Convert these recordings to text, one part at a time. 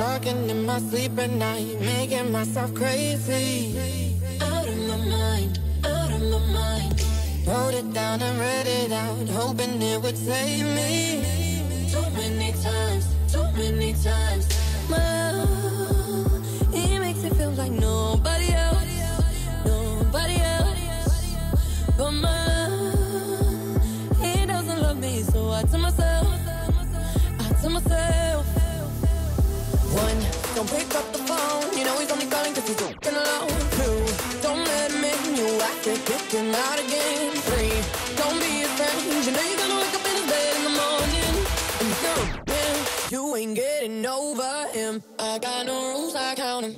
talking in my sleep at night, making myself crazy. Out of my mind, out of my mind. Wrote it down and read it out, hoping it would save me. Too many times, too many times. My love, he makes it feel like nobody else, nobody else. But my love, he doesn't love me, so I tell myself, one, don't pick up the phone, you know he's only calling cause he's looking alone. Two, don't let him in, you have to kick him out again. Three, don't be his friend, you know you're gonna wake up in his bed in the morning. And four, man, you ain't getting over him. I got no rules, I count him.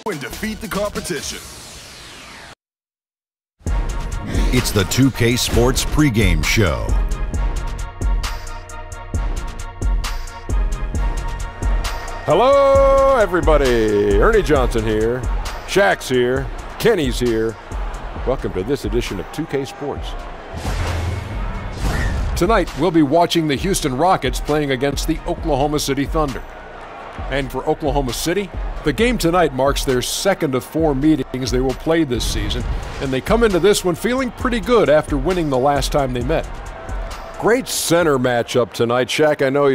And defeat the competition. It's the 2K Sports pregame show. Hello, everybody. Ernie Johnson here. Shaq's here. Kenny's here. Welcome to this edition of 2K Sports. Tonight, we'll be watching the Houston Rockets playing against the Oklahoma City Thunder. And for Oklahoma City, the game tonight marks their second of 4 meetings they will play this season, and they come into this one feeling pretty good after winning the last time they met. Great center matchup tonight. Shaq, I know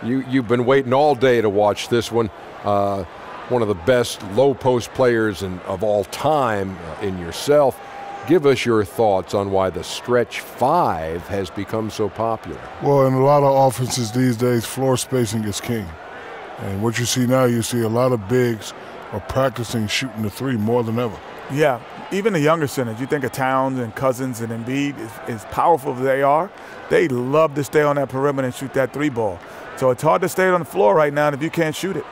you've been waiting all day to watch this one. One of the best low post players of all time in yourself. Give us your thoughts on why the stretch 5 has become so popular. Well, in a lot of offenses these days, floor spacing is king. And what you see now, you see a lot of bigs are practicing shooting the three more than ever. Yeah, even the younger centers. You think of Towns and Cousins and Embiid, as powerful as they are, they love to stay on that perimeter and shoot that three ball. So it's hard to stay on the floor right now if you can't shoot it.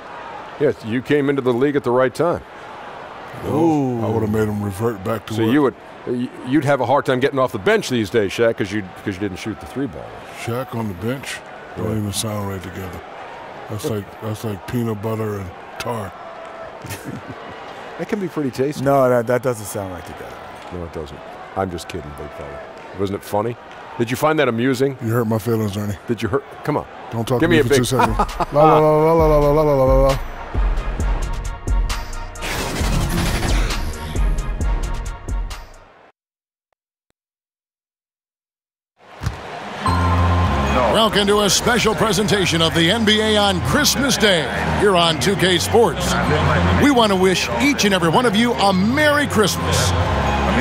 Yes, you came into the league at the right time. Ooh. I would have made them revert back to So you'd have a hard time getting off the bench these days, Shaq, because you didn't shoot the three ball. Shaq on the bench don't even sound right together. That's like peanut butter and tar. That can be pretty tasty. No, that doesn't sound right together. No, it doesn't. I'm just kidding, big fella. Wasn't it funny? Did you find that amusing? You hurt my feelings, Ernie. Did you hurt? Come on. Don't talk Give to me a for big 2 seconds. La la la la la la la la la la. Welcome to a special presentation of the NBA on Christmas Day here on 2K Sports. We want to wish each and every one of you a Merry Christmas.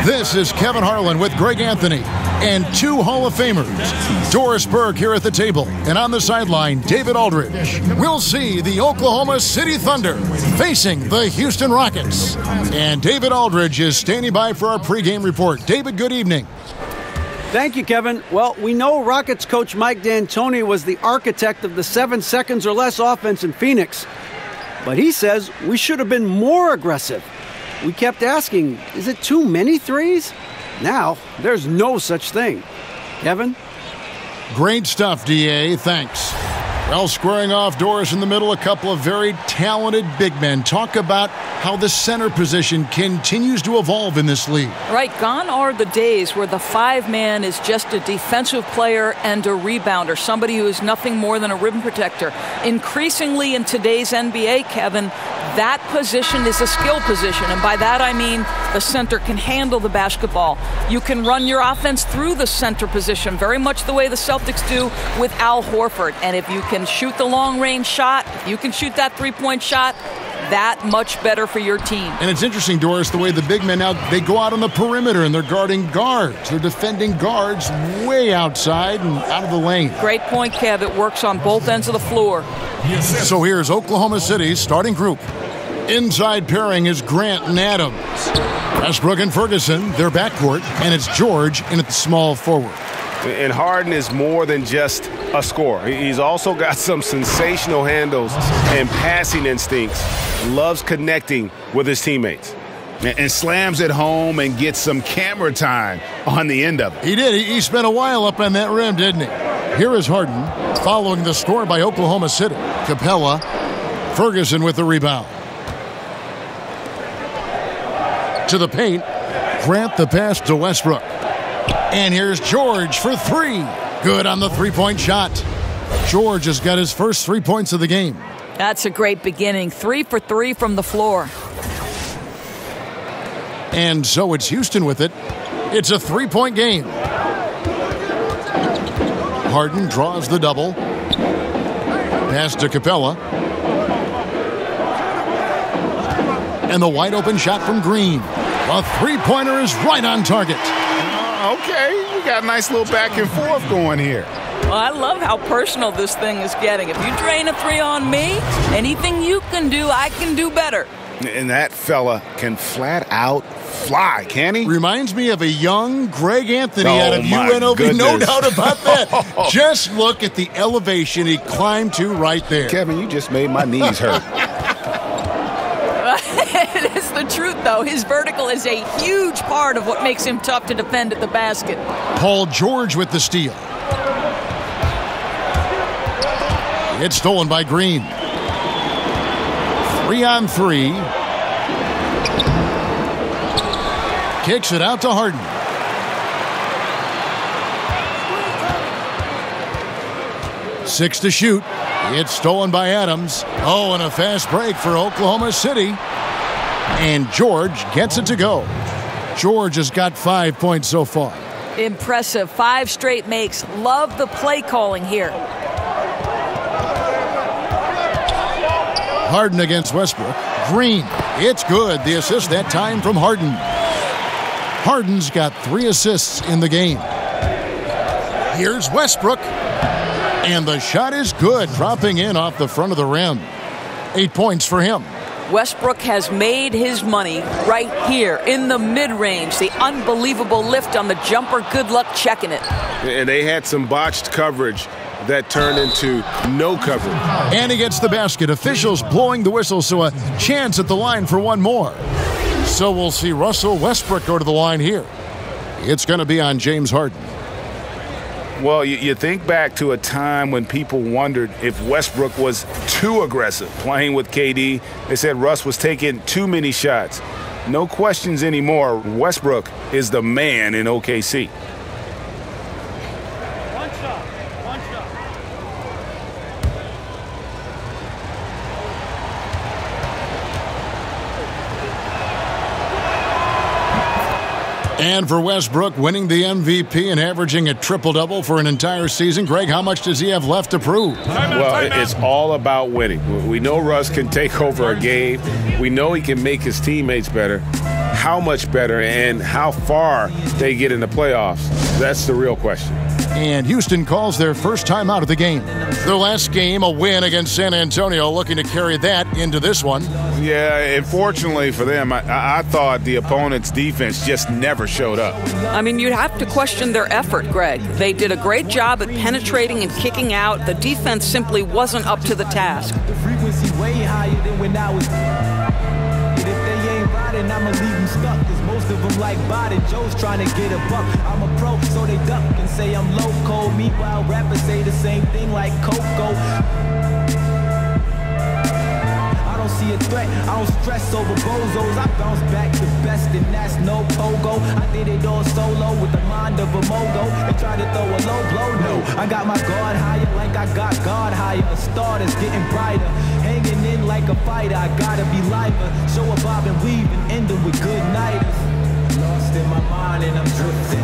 This is Kevin Harlan with Greg Anthony and 2 Hall of Famers. Doris Burke here at the table, and on the sideline, David Aldridge. We'll see the Oklahoma City Thunder facing the Houston Rockets. And David Aldridge is standing by for our pregame report. David, good evening. Thank you, Kevin. Well, we know Rockets coach Mike D'Antoni was the architect of the 7 seconds or less offense in Phoenix. But he says we should have been more aggressive. We kept asking, is it too many threes? Now, there's no such thing. Kevin? Great stuff, D.A. Thanks. Well, squaring off Doris in the middle, a couple of very talented big men. Talk about how the center position continues to evolve in this league. Right, gone are the days where the 5-man is just a defensive player and a rebounder, somebody who is nothing more than a rim protector. Increasingly in today's NBA, Kevin, that position is a skill position, and by that I mean the center can handle the basketball. You can run your offense through the center position, very much the way the Celtics do with Al Horford. And if you can shoot the long-range shot, if you can shoot that three-point shot, that much better for your team. And it's interesting, Doris, the way the big men now, they go out on the perimeter and they're guarding guards. They're defending guards way outside and out of the lane. Great point, Kev. It works on both ends of the floor. So here's Oklahoma City's starting group. Inside pairing is Grant and Adams. Westbrook and Ferguson, their backcourt, and it's George in at the small forward. And Harden is more than just a scorer. He's also got some sensational handles and passing instincts. Loves connecting with his teammates. And slams it home and gets some camera time on the end of it. He did. He spent a while up on that rim, didn't he? Here is Harden following the score by Oklahoma City. Capella, Ferguson with the rebound. To the paint, Grant the pass to Westbrook. And here's George for three. Good on the three-point shot. George has got his first 3 points of the game. That's a great beginning. 3 for 3 from the floor. And so it's Houston with it. It's a 3-point game. Harden draws the double. Pass to Capella. And the wide open shot from Green. A three-pointer is right on target. Okay, we got a nice little back and forth going here. Well, I love how personal this thing is getting. If you drain a three on me, anything you can do, I can do better. And that fella can flat out fly, can he? Reminds me of a young Greg Anthony Oh, out of my UNLV. goodness. No doubt about that. Just look at the elevation he climbed to right there. Kevin, you just made my knees hurt. It is the truth, though. His vertical is a huge part of what makes him tough to defend at the basket. Paul George with the steal. It's stolen by Green. 3-on-3. Kicks it out to Harden. Six to shoot. It's stolen by Adams. Oh, and a fast break for Oklahoma City. And George gets it to go. George has got 5 points so far. Impressive. 5 straight makes. Love the play calling here. Harden against Westbrook. Green. It's good. The assist that time from Harden. Harden's got 3 assists in the game. Here's Westbrook. And the shot is good, dropping in off the front of the rim. 8 points for him. Westbrook has made his money right here in the mid-range. The unbelievable lift on the jumper. Good luck checking it. And they had some botched coverage that turned into no coverage. And he gets the basket. Officials blowing the whistle, so a chance at the line for one more. So we'll see Russell Westbrook go to the line here. It's going to be on James Harden. Well, you think back to a time when people wondered if Westbrook was too aggressive playing with KD. They said Russ was taking too many shots. No questions anymore. Westbrook is the man in OKC. And for Westbrook, winning the MVP and averaging a triple-double for an entire season. Greg, how much does he have left to prove? Well, it's all about winning. We know Russ can take over a game. We know he can make his teammates better. How much better and how far they get in the playoffs, that's the real question. And Houston calls their first time out of the game. Their last game, a win against San Antonio, looking to carry that into this one. Yeah, unfortunately for them, I thought the opponent's defense just never showed up. I mean, you'd have to question their effort, Greg. They did a great job at penetrating and kicking out. The defense simply wasn't up to the task. The frequency way higher than when I was. But if they ain't riding, I'ma leave them stuck. Cause most of them like body. Joe's trying to get a buck. I'm a pro, so they duck and say I'm loco. Meanwhile, rappers say the same thing like Coco. See a threat, I don't stress over bozos. I bounce back the best, and that's no pogo. I did it all solo with the mind of a mogo. They try to throw a low blow, no. I got my guard higher like I got God higher. The star is getting brighter, hanging in like a fighter. I gotta be lighter, show a bob and weave and end them with good nighters. Lost in my mind and I'm drifting.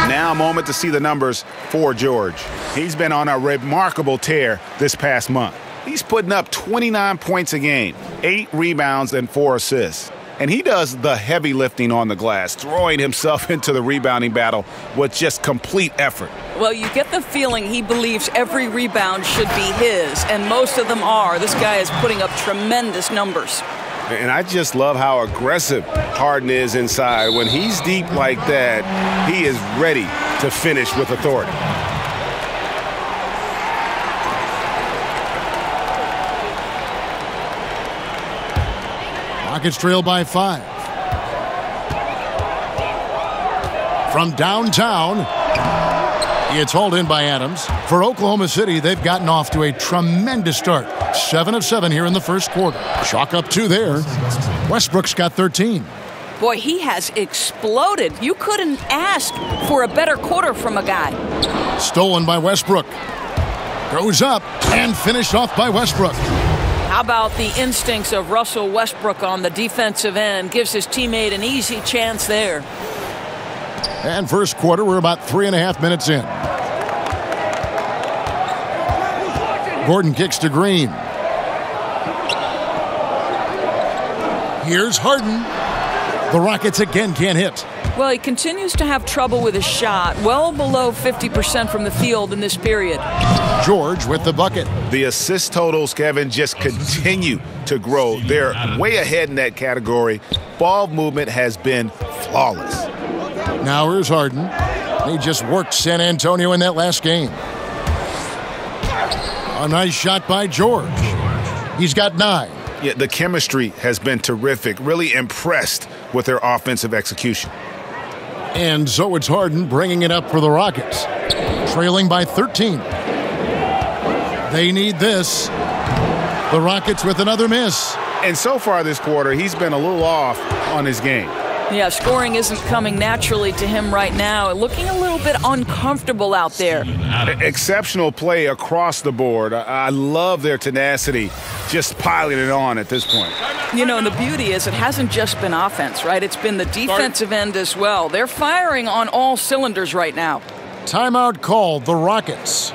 Now a moment to see the numbers for George. He's been on a remarkable tear this past month. He's putting up 29 points a game, 8 rebounds, and 4 assists. And he does the heavy lifting on the glass, throwing himself into the rebounding battle with just complete effort. Well, you get the feeling he believes every rebound should be his, and most of them are. This guy is putting up tremendous numbers. And I just love how aggressive Harden is inside. When he's deep like that, he is ready to finish with authority. Rockets trail by 5. From downtown, it's hauled in by Adams. For Oklahoma City, they've gotten off to a tremendous start. 7 of 7 here in the first quarter. Chalk up 2 there. Westbrook's got 13. Boy, he has exploded. You couldn't ask for a better quarter from a guy. Stolen by Westbrook. Goes up and finished off by Westbrook. How about the instincts of Russell Westbrook on the defensive end? Gives his teammate an easy chance there. And first quarter, we're about 3.5 minutes in. Gordon kicks to Green. Here's Harden. The Rockets again can't hit. Well, he continues to have trouble with his shot, well below 50% from the field in this period. George with the bucket. The assist totals, Kevin, just continue to grow. They're way ahead in that category. Ball movement has been flawless. Now here's Harden. He just worked San Antonio in that last game. A nice shot by George. He's got 9. Yeah, the chemistry has been terrific. Really impressed with their offensive execution. And so it's Harden bringing it up for the Rockets. Trailing by 13. They need this. The Rockets with another miss. And so far this quarter, he's been a little off on his game. Yeah, scoring isn't coming naturally to him right now. Looking a little bit uncomfortable out there. Exceptional play across the board. I love their tenacity, just piling it on at this point. You know, and the beauty is it hasn't just been offense, right? It's been the defensive end as well. They're firing on all cylinders right now. Timeout called, the Rockets.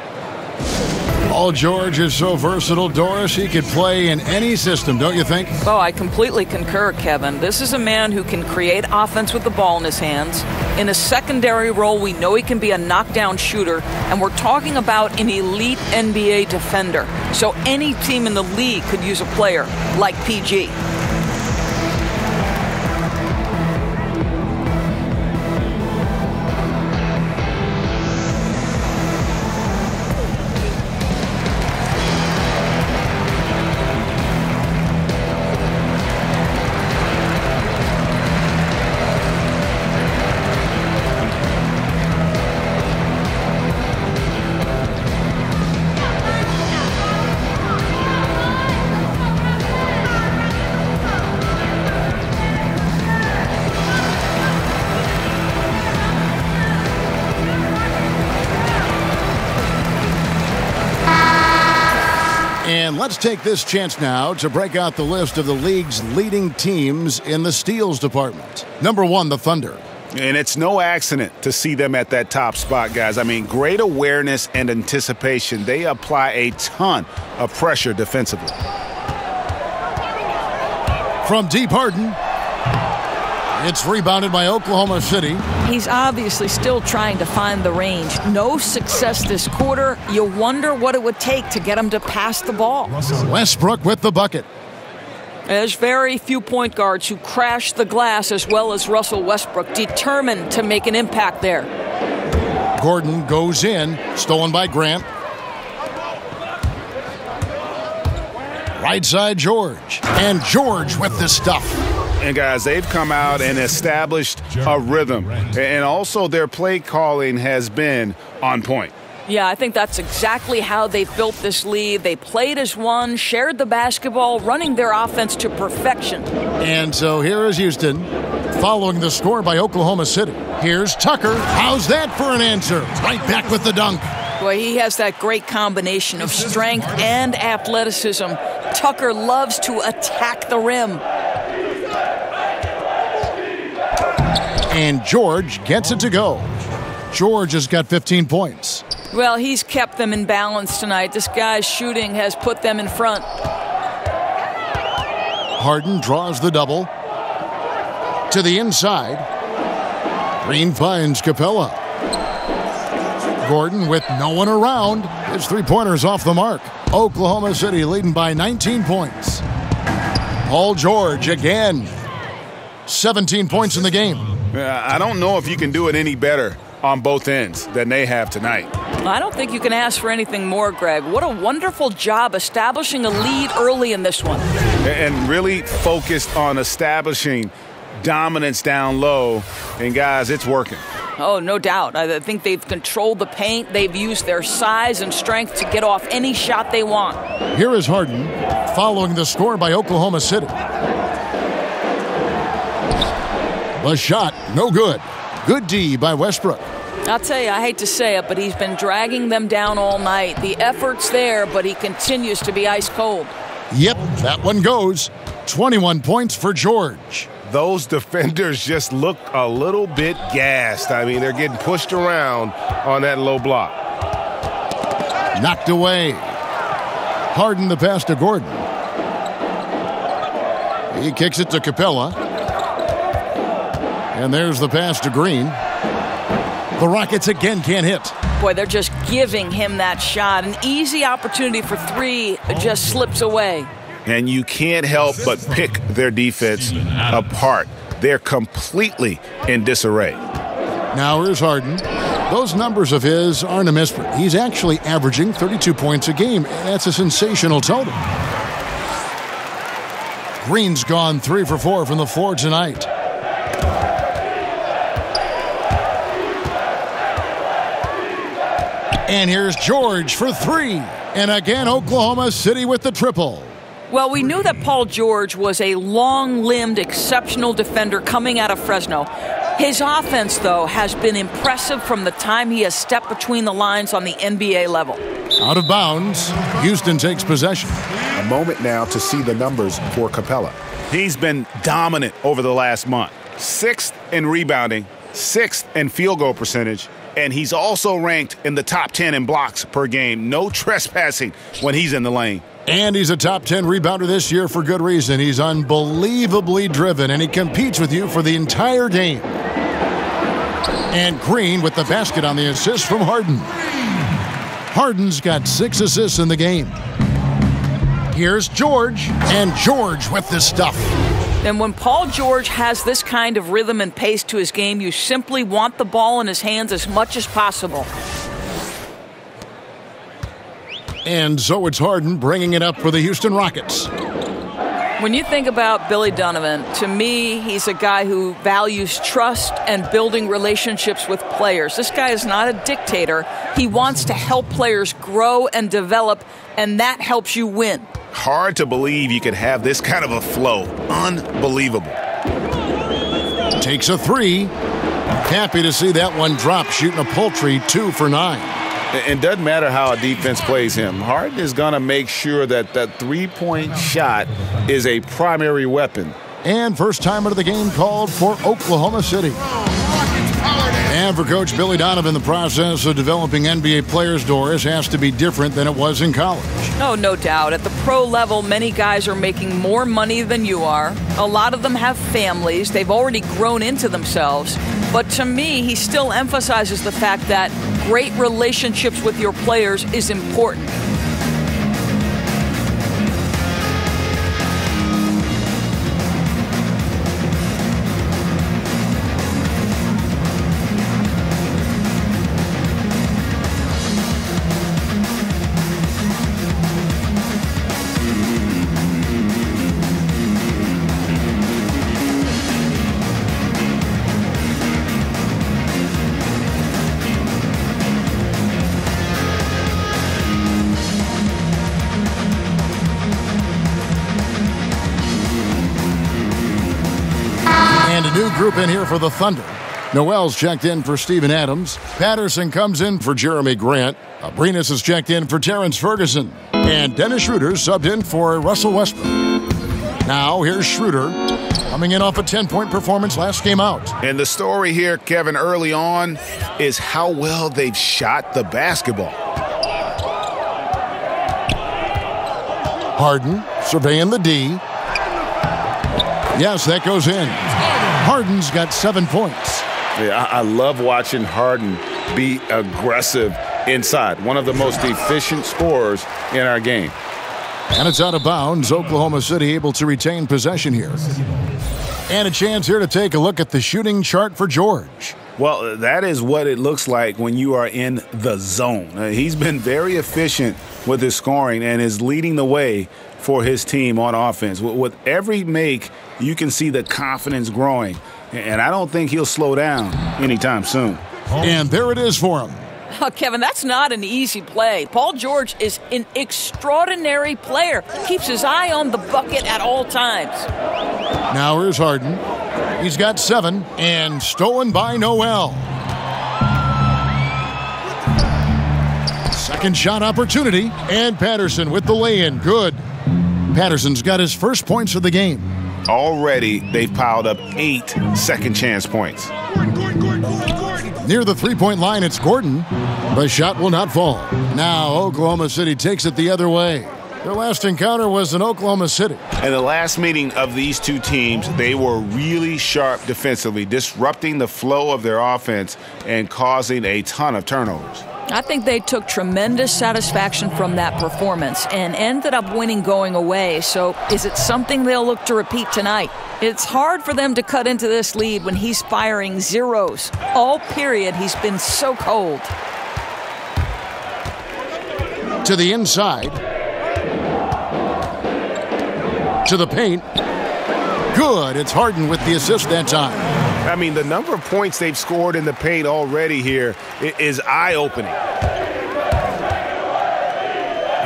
Paul George is so versatile, Doris. He could play in any system, don't you think? Oh, I completely concur, Kevin. This is a man who can create offense with the ball in his hands. In a secondary role, we know he can be a knockdown shooter, and we're talking about an elite NBA defender. So any team in the league could use a player like PG. And let's take this chance now to break out the list of the league's leading teams in the steals department. Number 1, the Thunder. And it's no accident to see them at that top spot, guys. I mean, great awareness and anticipation. They apply a ton of pressure defensively. From deep, Harden. It's rebounded by Oklahoma City. He's obviously still trying to find the range. No success this quarter. You wonder what it would take to get him to pass the ball. Westbrook with the bucket. There's very few point guards who crash the glass as well as Russell Westbrook, determined to make an impact there. Gordon goes in, stolen by Grant. Right side, George. And George with the stuff. And, guys, they've come out and established a rhythm. And also their play calling has been on point. Yeah, I think that's exactly how they've built this lead. They played as one, shared the basketball, running their offense to perfection. And so here is Houston, following the score by Oklahoma City. Here's Tucker. How's that for an answer? Right back with the dunk. Boy, he has that great combination of strength and athleticism. Tucker loves to attack the rim. And George gets it to go. George has got 15 points. Well, he's kept them in balance tonight. This guy's shooting has put them in front. Harden draws the double. To the inside. Green finds Capella. Gordon with no one around. His three-pointer's off the mark. Oklahoma City leading by 19 points. Paul George again. 17 points in the game. I don't know if you can do it any better on both ends than they have tonight. I don't think you can ask for anything more, Greg. What a wonderful job establishing a lead early in this one. And really focused on establishing dominance down low. And, guys, it's working. Oh, no doubt. I think they've controlled the paint. They've used their size and strength to get off any shot they want. Here is Harden following the score by Oklahoma City. The shot, no good. Good D by Westbrook. I'll tell you, I hate to say it, but he's been dragging them down all night. The effort's there, but he continues to be ice cold. Yep, that one goes. 21 points for George. Those defenders just look a little bit gassed. I mean, they're getting pushed around on that low block. Knocked away. Harden the pass to Gordon. He kicks it to Capella. And there's the pass to Green. The Rockets again can't hit. Boy, they're just giving him that shot. An easy opportunity for three just slips away. And you can't help but pick their defense apart. They're completely in disarray. Now here's Harden. Those numbers of his aren't a misprint. He's actually averaging 32 points a game. That's a sensational total. Green's gone 3 for 4 from the floor tonight. And here's George for 3. And again, Oklahoma City with the triple. Well, we knew that Paul George was a long-limbed, exceptional defender coming out of Fresno. His offense, though, has been impressive from the time he has stepped between the lines on the NBA level. Out of bounds, Houston takes possession. A moment now to see the numbers for Capella. He's been dominant over the last month. 6th in rebounding, 6th in field goal percentage, and he's also ranked in the top 10 in blocks per game. No trespassing when he's in the lane. And he's a top 10 rebounder this year for good reason. He's unbelievably driven, and he competes with you for the entire game. And Green with the basket on the assist from Harden. Harden's got 6 assists in the game. Here's George, and George with the stuff. And when Paul George has this kind of rhythm and pace to his game, you simply want the ball in his hands as much as possible. And so it's Harden bringing it up for the Houston Rockets. When you think about Billy Donovan, to me, he's a guy who values trust and building relationships with players. This guy is not a dictator. He wants to help players grow and develop, and that helps you win. Hard to believe you could have this kind of a flow. Unbelievable. Takes a 3. Happy to see that one drop, shooting a paltry 2 for 9. It doesn't matter how a defense plays him. Harden is going to make sure that that three-point shot is a primary weapon. And first timer of the game called for Oklahoma City. And for Coach Billy Donovan, the process of developing NBA players, Doris, has to be different than it was in college. Oh, no doubt. At the pro level, many guys are making more money than you are. A lot of them have families. They've already grown into themselves. But to me, he still emphasizes the fact that great relationships with your players is important. Group in here for the Thunder. Noel's checked in for Steven Adams. Patterson comes in for Jeremy Grant. Abrinas is checked in for Terrence Ferguson. And Dennis Schroeder subbed in for Russell Westbrook. Now here's Schroeder coming in off a 10-point performance last game out. And the story here, Kevin, early on is how well they've shot the basketball. Harden surveying the D. Yes, that goes in. Harden's got 7 points. Yeah, I love watching Harden be aggressive inside. One of the most efficient scorers in our game. And it's out of bounds. Oklahoma City able to retain possession here. And a chance here to take a look at the shooting chart for George. Well, that is what it looks like when you are in the zone. He's been very efficient with his scoring and is leading the way for his team on offense. With every make, you can see the confidence growing. And I don't think he'll slow down anytime soon. And there it is for him. Oh, Kevin, that's not an easy play. Paul George is an extraordinary player. Keeps his eye on the bucket at all times. Now here's Harden. He's got 7 and stolen by Noel. Second shot opportunity, and Patterson with the lay-in. Good. Patterson's got his first points of the game. Already, they've piled up 8 second chance points. Near the three-point line, it's Gordon. The shot will not fall. Now Oklahoma City takes it the other way. Their last encounter was in Oklahoma City. In the last meeting of these two teams, they were really sharp defensively, disrupting the flow of their offense and causing a ton of turnovers. I think they took tremendous satisfaction from that performance and ended up winning going away. So is it something they'll look to repeat tonight? It's hard for them to cut into this lead when he's firing zeros. All period, he's been so cold. To the inside. To the paint. Good. It's Harden with the assist that time. I mean, the number of points they've scored in the paint already here is eye-opening.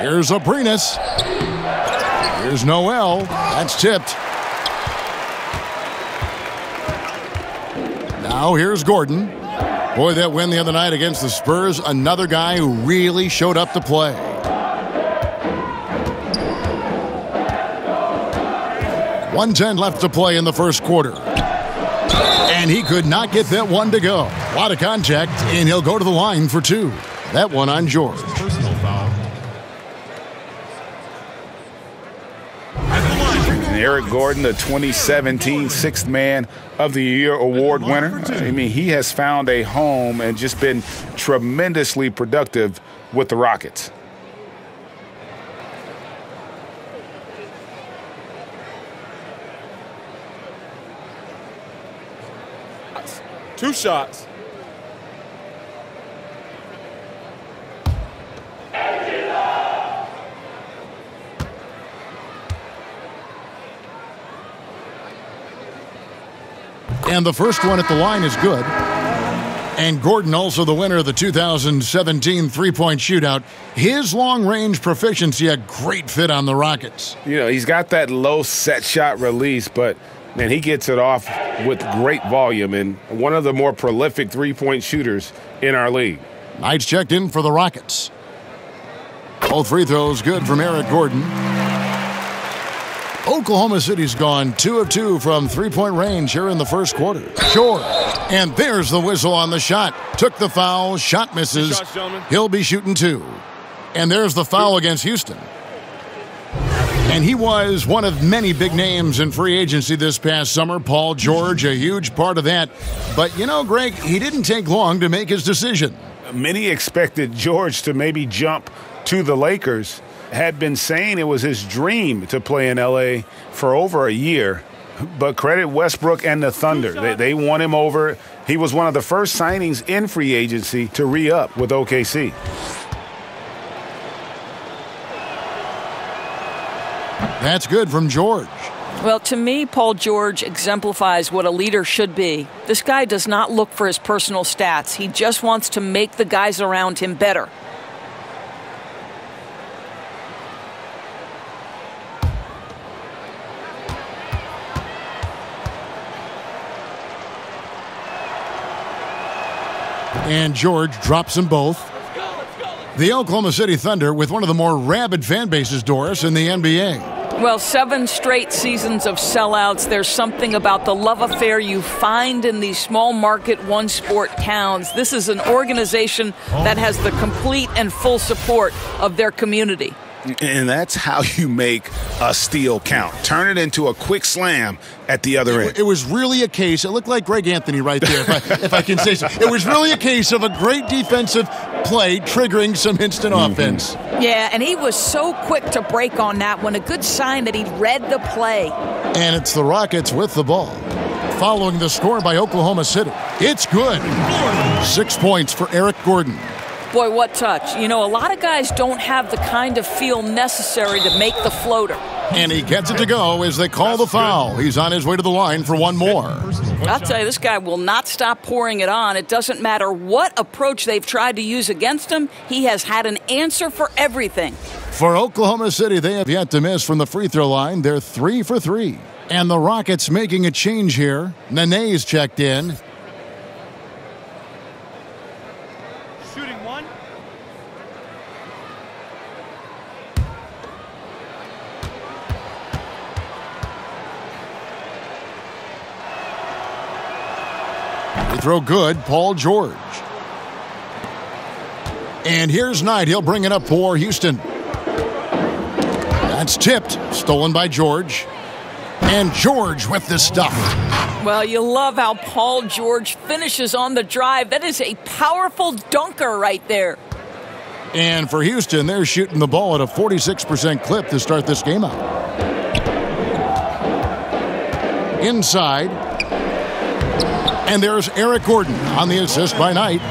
Here's Aprinas. Here's Noel. That's tipped. Now here's Gordon. Boy, that win the other night against the Spurs, another guy who really showed up to play. .110 left to play in the first quarter. And he could not get that one to go. A lot of contact, and he'll go to the line for 2. That one on George. Personal foul. And Eric Gordon, the 2017 Sixth Man of the Year award winner. I mean, he has found a home and just been tremendously productive with the Rockets. Two shots. And the first one at the line is good. And Gordon, also the winner of the 2017 three-point shootout. His long-range proficiency, a great fit on the Rockets. You know, he's got that low set shot release, but man, he gets it off with great volume and one of the more prolific three-point shooters in our league. Knights checked in for the Rockets. Both free throws good from Eric Gordon. Oklahoma City's gone 2 of 2 from three-point range here in the first quarter. Short. And there's the whistle on the shot. Took the foul. Shot misses. He'll be shooting 2. And there's the foul against Houston. And he was one of many big names in free agency this past summer. Paul George, a huge part of that. But, you know, Greg, he didn't take long to make his decision. Many expected George to maybe jump to the Lakers. Had been saying it was his dream to play in L.A. for over a year. But credit Westbrook and the Thunder. They won him over. He was one of the first signings in free agency to re-up with OKC. That's good from George. Well, to me, Paul George exemplifies what a leader should be. This guy does not look for his personal stats. He just wants to make the guys around him better. And George drops them both. The Oklahoma City Thunder with one of the more rabid fan bases, Doris, in the NBA. Well, 7 straight seasons of sellouts. There's something about the love affair you find in these small market one-sport towns. This is an organization that has the complete and full support of their community. And that's how you make a steal count. Turn it into a quick slam at the other end. It was really a case, it looked like Greg Anthony right there, if I can say so. It was really a case of a great defensive play triggering some instant offense. Yeah, and he was so quick to break on that one. A good sign that he read the play. And it's the Rockets with the ball. Following the score by Oklahoma City. It's good. 6 points for Eric Gordon. Boy, what touch. You know, a lot of guys don't have the kind of feel necessary to make the floater. And he gets it to go as they call the foul. He's on his way to the line for one more. I'll tell you, this guy will not stop pouring it on. It doesn't matter what approach they've tried to use against him. He has had an answer for everything. For Oklahoma City, they have yet to miss from the free throw line. They're 3 for 3. And the Rockets making a change here. Nene's checked in. Shooting one. They throw good, Paul George. And here's Knight. He'll bring it up for Houston. That's tipped. Stolen by George. And George with the stuff. Well, you love how Paul George finishes on the drive. That is a powerful dunker right there. And for Houston, they're shooting the ball at a 46% clip to start this game out. Inside. And there's Eric Gordon on the assist by Knight.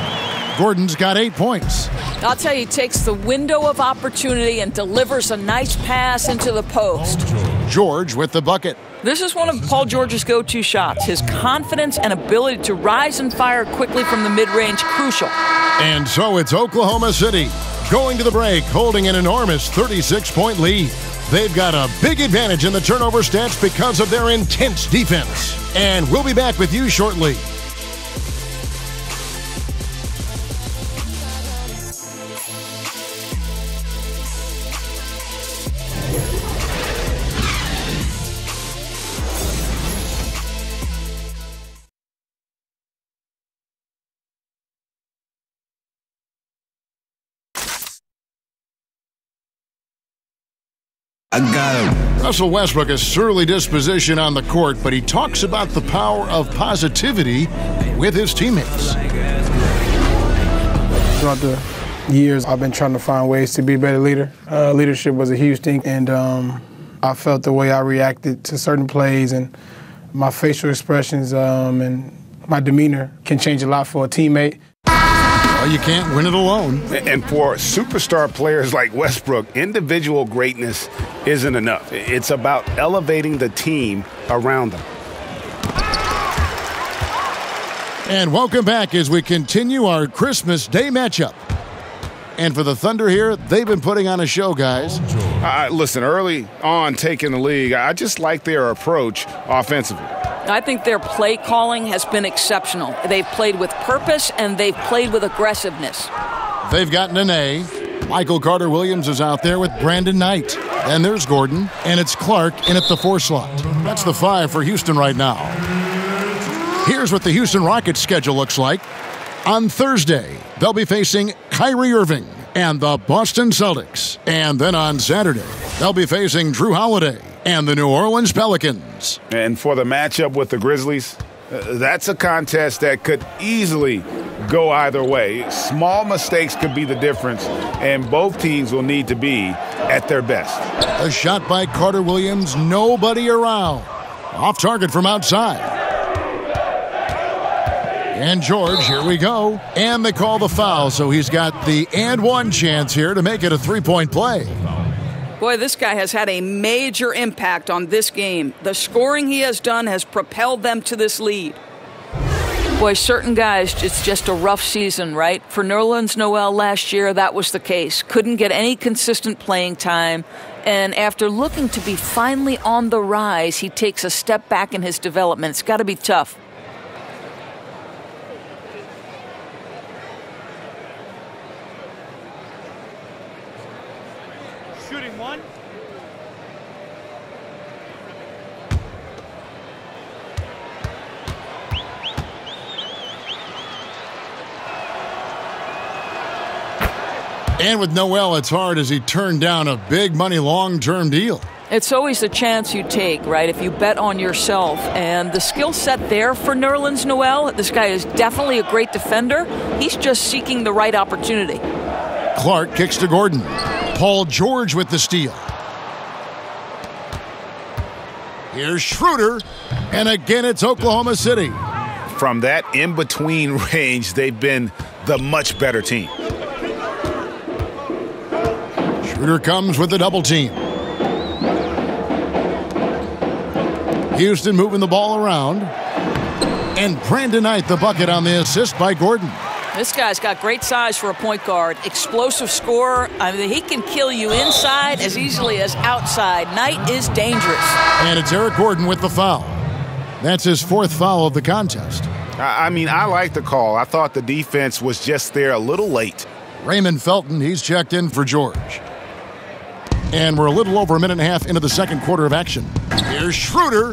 Gordon's got 8 points. I'll tell you, he takes the window of opportunity and delivers a nice pass into the post. George with the bucket. This is one of Paul George's go-to shots. His confidence and ability to rise and fire quickly from the mid-range, crucial. And so it's Oklahoma City going to the break, holding an enormous 36-point lead. They've got a big advantage in the turnover stats because of their intense defense. And we'll be back with you shortly. I got him. Russell Westbrook has surly disposition on the court, but he talks about the power of positivity with his teammates. Throughout the years, I've been trying to find ways to be a better leader. Leadership was a huge thing, and I felt the way I reacted to certain plays and my facial expressions and my demeanor can change a lot for a teammate. Well, you can't win it alone. And for superstar players like Westbrook, individual greatness isn't enough. It's about elevating the team around them. And welcome back as we continue our Christmas Day matchup. And for the Thunder here, they've been putting on a show, guys. Listen, early on taking the league, I just like their approach offensively. I think their play calling has been exceptional. They've played with purpose, and they've played with aggressiveness. They've got Nene. Michael Carter-Williams is out there with Brandon Knight. And there's Gordon. And it's Clark in at the 4 slot. That's the 5 for Houston right now. Here's what the Houston Rockets schedule looks like. On Thursday, they'll be facing Kyrie Irving and the Boston Celtics. And then on Saturday, they'll be facing Drew Holiday and the New Orleans Pelicans. And for the matchup with the Grizzlies, that's a contest that could easily go either way. Small mistakes could be the difference, and both teams will need to be at their best. A shot by Carter-Williams, nobody around. Off target from outside. And George, here we go. And they call the foul, so he's got the and one chance here to make it a 3-point play. Boy, this guy has had a major impact on this game. The scoring he has done has propelled them to this lead. Boy, certain guys, it's just a rough season, right? For Nerlens Noel last year, that was the case. Couldn't get any consistent playing time. And after looking to be finally on the rise, he takes a step back in his development. It's got to be tough. Shooting one. And with Noel, it's hard as he turned down a big money long-term deal. It's always a chance you take, right, if you bet on yourself. And the skill set there for Nerlens Noel, this guy is definitely a great defender. He's just seeking the right opportunity. Clark kicks to Gordon. Paul George with the steal. Here's Schroeder, and again it's Oklahoma City. From that in-between range, they've been the much better team. Schroeder comes with the double team. Houston moving the ball around. And Brandon Knight the bucket on the assist by Gordon. This guy's got great size for a point guard. Explosive scorer. I mean, he can kill you inside as easily as outside. Knight is dangerous. And it's Eric Gordon with the foul. That's his 4th foul of the contest. I mean, I like the call. I thought the defense was just there a little late. Raymond Felton, he's checked in for George. And we're a little over a minute and a half into the second quarter of action. Here's Schroeder.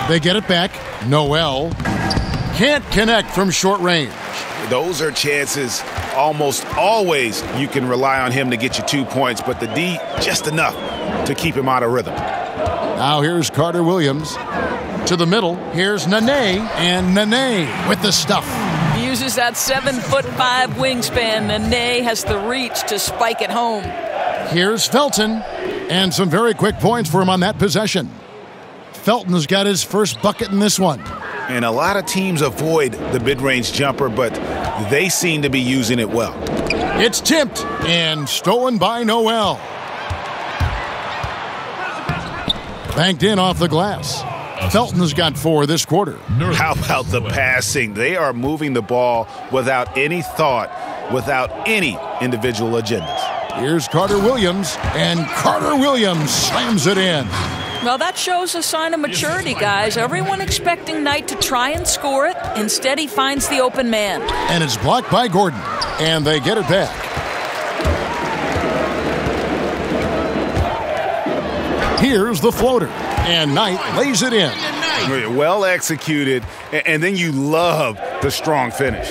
They get it back. Noel can't connect from short range. Those are chances almost always you can rely on him to get you 2 points, but the D just enough to keep him out of rhythm. Now here's Carter Williams. To the middle, here's Nene, and Nene with the stuff. He uses that 7'5" wingspan. Nene has the reach to spike it home. Here's Felton, and some very quick points for him on that possession. Felton's got his first bucket in this one. And a lot of teams avoid the mid-range jumper, but they seem to be using it well. It's tipped and stolen by Noel. Banked in off the glass. Felton's got 4 this quarter. How about the passing? They are moving the ball without any thought, without any individual agendas. Here's Carter Williams, and Carter Williams slams it in. Well, that shows a sign of maturity, guys. Everyone expecting Knight to try and score it. Instead, he finds the open man. And it's blocked by Gordon, and they get it back. Here's the floater, and Knight lays it in. Well executed, and then you love the strong finish.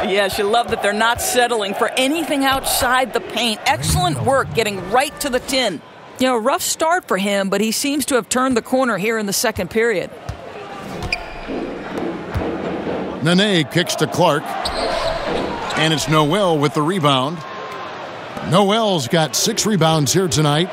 Yes, you love that they're not settling for anything outside the paint. Excellent work getting right to the tin. You know, rough start for him, but he seems to have turned the corner here in the second period. Nene kicks to Clark, and it's Noel with the rebound. Noel's got 6 rebounds here tonight,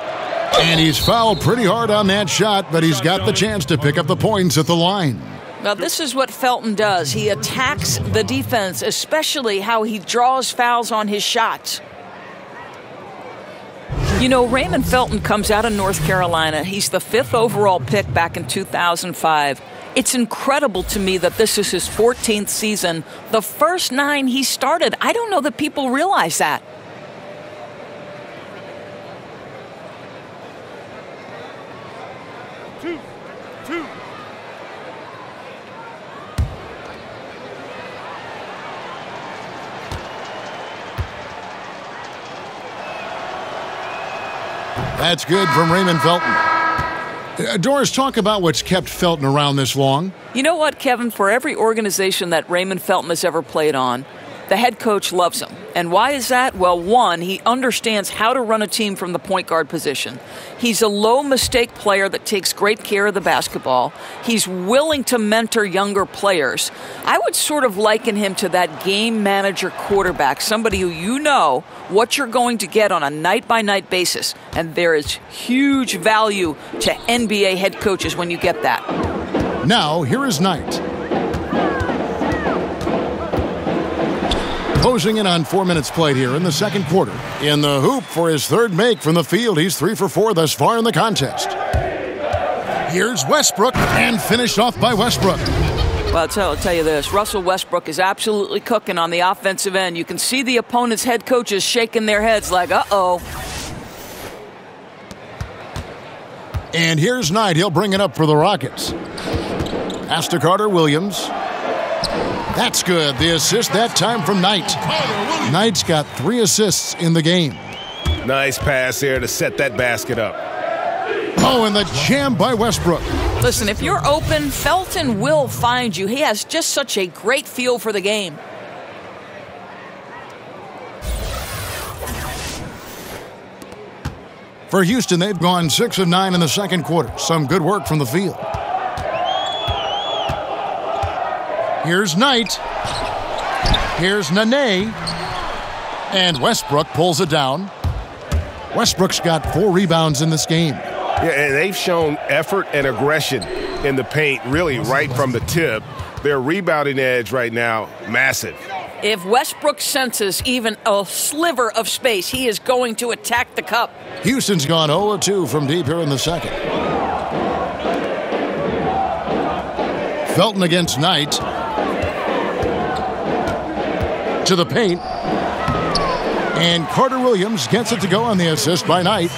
and he's fouled pretty hard on that shot, but he's got the chance to pick up the points at the line. Now, this is what Felton does. He attacks the defense, especially how he draws fouls on his shots. You know, Raymond Felton comes out of North Carolina. He's the 5th overall pick back in 2005. It's incredible to me that this is his 14th season. The first 9 he started. I don't know that people realize that. Two. That's good from Raymond Felton. Doris, talk about what's kept Felton around this long. You know what, Kevin? For every organization that Raymond Felton has ever played on, the head coach loves him. And why is that? Well, one, he understands how to run a team from the point guard position. He's a low-mistake player that takes great care of the basketball. He's willing to mentor younger players. I would sort of liken him to that game manager quarterback, somebody who you know what you're going to get on a night-by-night basis. And there is huge value to NBA head coaches when you get that. Now, here is Knight. Closing in on 4 minutes played here in the second quarter. In the hoop for his 3rd make from the field. He's 3 for 4 thus far in the contest. Here's Westbrook, and finished off by Westbrook. Well, I'll tell you this. Russell Westbrook is absolutely cooking on the offensive end. You can see the opponent's head coaches shaking their heads like, uh-oh. And here's Knight. He'll bring it up for the Rockets. Pass to Carter Williams. That's good. The assist that time from Knight. Knight's got 3 assists in the game. Nice pass here to set that basket up. Oh, and the jam by Westbrook. Listen, if you're open, Felton will find you. He has just such a great feel for the game. For Houston, they've gone 6 of 9 in the second quarter. Some good work from the field. Here's Knight. Here's Nene. And Westbrook pulls it down. Westbrook's got 4 rebounds in this game. Yeah, and they've shown effort and aggression in the paint, really right from the tip. Their rebounding edge right now, massive. If Westbrook senses even a sliver of space, he is going to attack the cup. Houston's gone 0-2 from deep here in the second. Felton against Knight. To the paint. And Carter Williams gets it to go on the assist by Knight.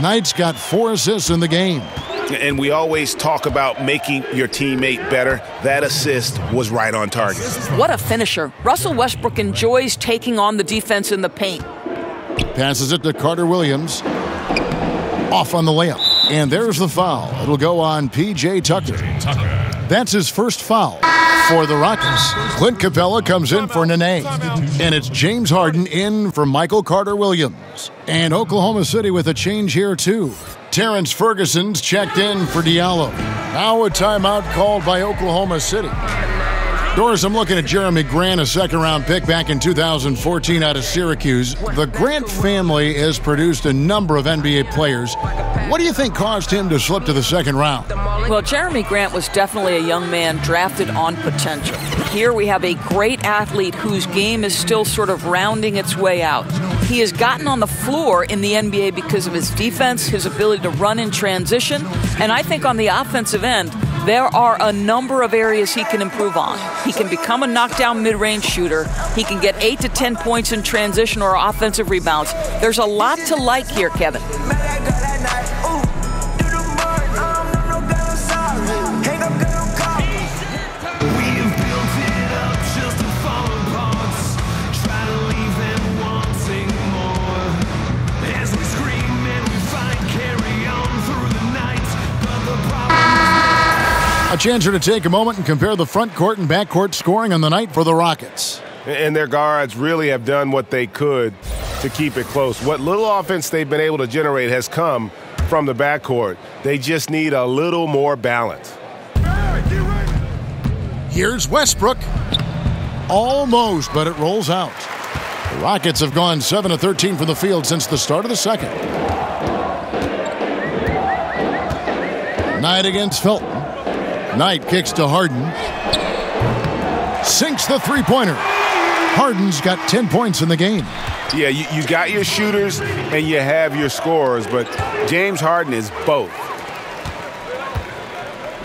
Knight's got 4 assists in the game. And we always talk about making your teammate better. That assist was right on target. What a finisher. Russell Westbrook enjoys taking on the defense in the paint. Passes it to Carter Williams. Off on the layup. And there's the foul. It'll go on P.J. Tucker. That's his first foul for the Rockets. Clint Capella comes in for Nene. And it's James Harden in for Michael Carter Williams. And Oklahoma City with a change here, too. Terrence Ferguson's checked in for Diallo. Now a timeout called by Oklahoma City. Doris, I'm looking at Jeremy Grant, a second-round pick back in 2014 out of Syracuse. The Grant family has produced a number of NBA players. What do you think caused him to slip to the second round? Well, Jeremy Grant was definitely a young man drafted on potential. Here we have a great athlete whose game is still sort of rounding its way out. He has gotten on the floor in the NBA because of his defense, his ability to run in transition, and I think on the offensive end, there are a number of areas he can improve on. He can become a knockdown mid-range shooter. He can get 8 to 10 points in transition or offensive rebounds. There's a lot to like here, Kevin. A chance here to take a moment and compare the front court and back court scoring on the night for the Rockets. And their guards really have done what they could to keep it close. What little offense they've been able to generate has come from the backcourt. They just need a little more balance. Here's Westbrook. Almost, but it rolls out. The Rockets have gone 7 of 13 from the field since the start of the second. Knight against Felton. Knight kicks to Harden. Sinks the three-pointer. Harden's got 10 points in the game. Yeah, you got your shooters and you have your scorers, but James Harden is both.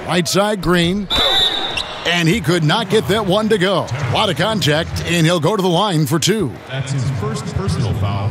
Right side, Green. And he could not get that one to go. A lot of contact, and he'll go to the line for 2. That's his first personal foul.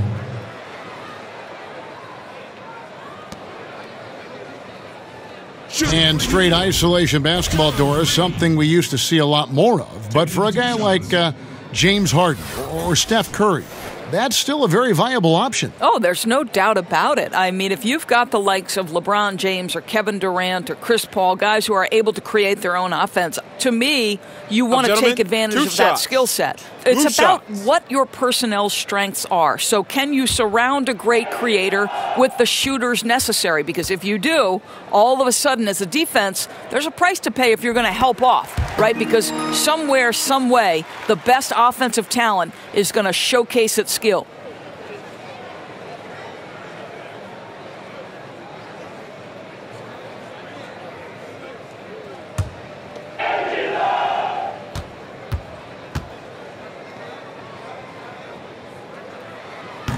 And straight isolation basketball, Doris, something we used to see a lot more of. But for a guy like James Harden or Steph Curry, that's still a very viable option. Oh, there's no doubt about it. I mean, if you've got the likes of LeBron James or Kevin Durant or Chris Paul, guys who are able to create their own offense, to me, you want to take advantage of that skill set. It's about what your personnel strengths are. So can you surround a great creator with the shooters necessary? Because if you do, all of a sudden as a defense, there's a price to pay if you're going to help off, right? Because somewhere, some way, the best offensive talent is going to showcase its skill.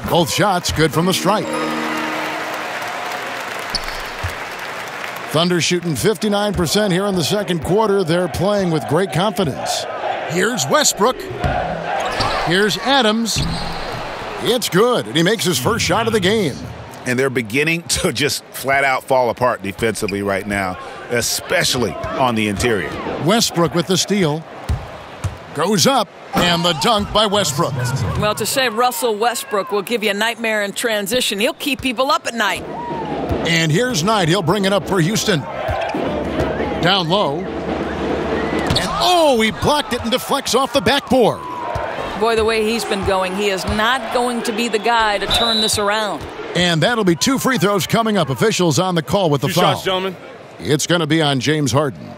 Both shots good from the stripe. Thunder shooting 59% here in the second quarter. They're playing with great confidence. Here's Westbrook. Here's Adams. It's good, and he makes his first shot of the game. And they're beginning to just flat out fall apart defensively right now, especially on the interior. Westbrook with the steal. Goes up, and the dunk by Westbrook. Well, to say Russell Westbrook will give you a nightmare in transition, he'll keep people up at night. And here's Knight. He'll bring it up for Houston. Down low. And he blocked it and deflects off the backboard. Boy, the way he's been going, he is not going to be the guy to turn this around. And that'll be 2 free throws coming up. Officials on the call with the Two foul. shots, gentlemen. It's going to be on James Harden.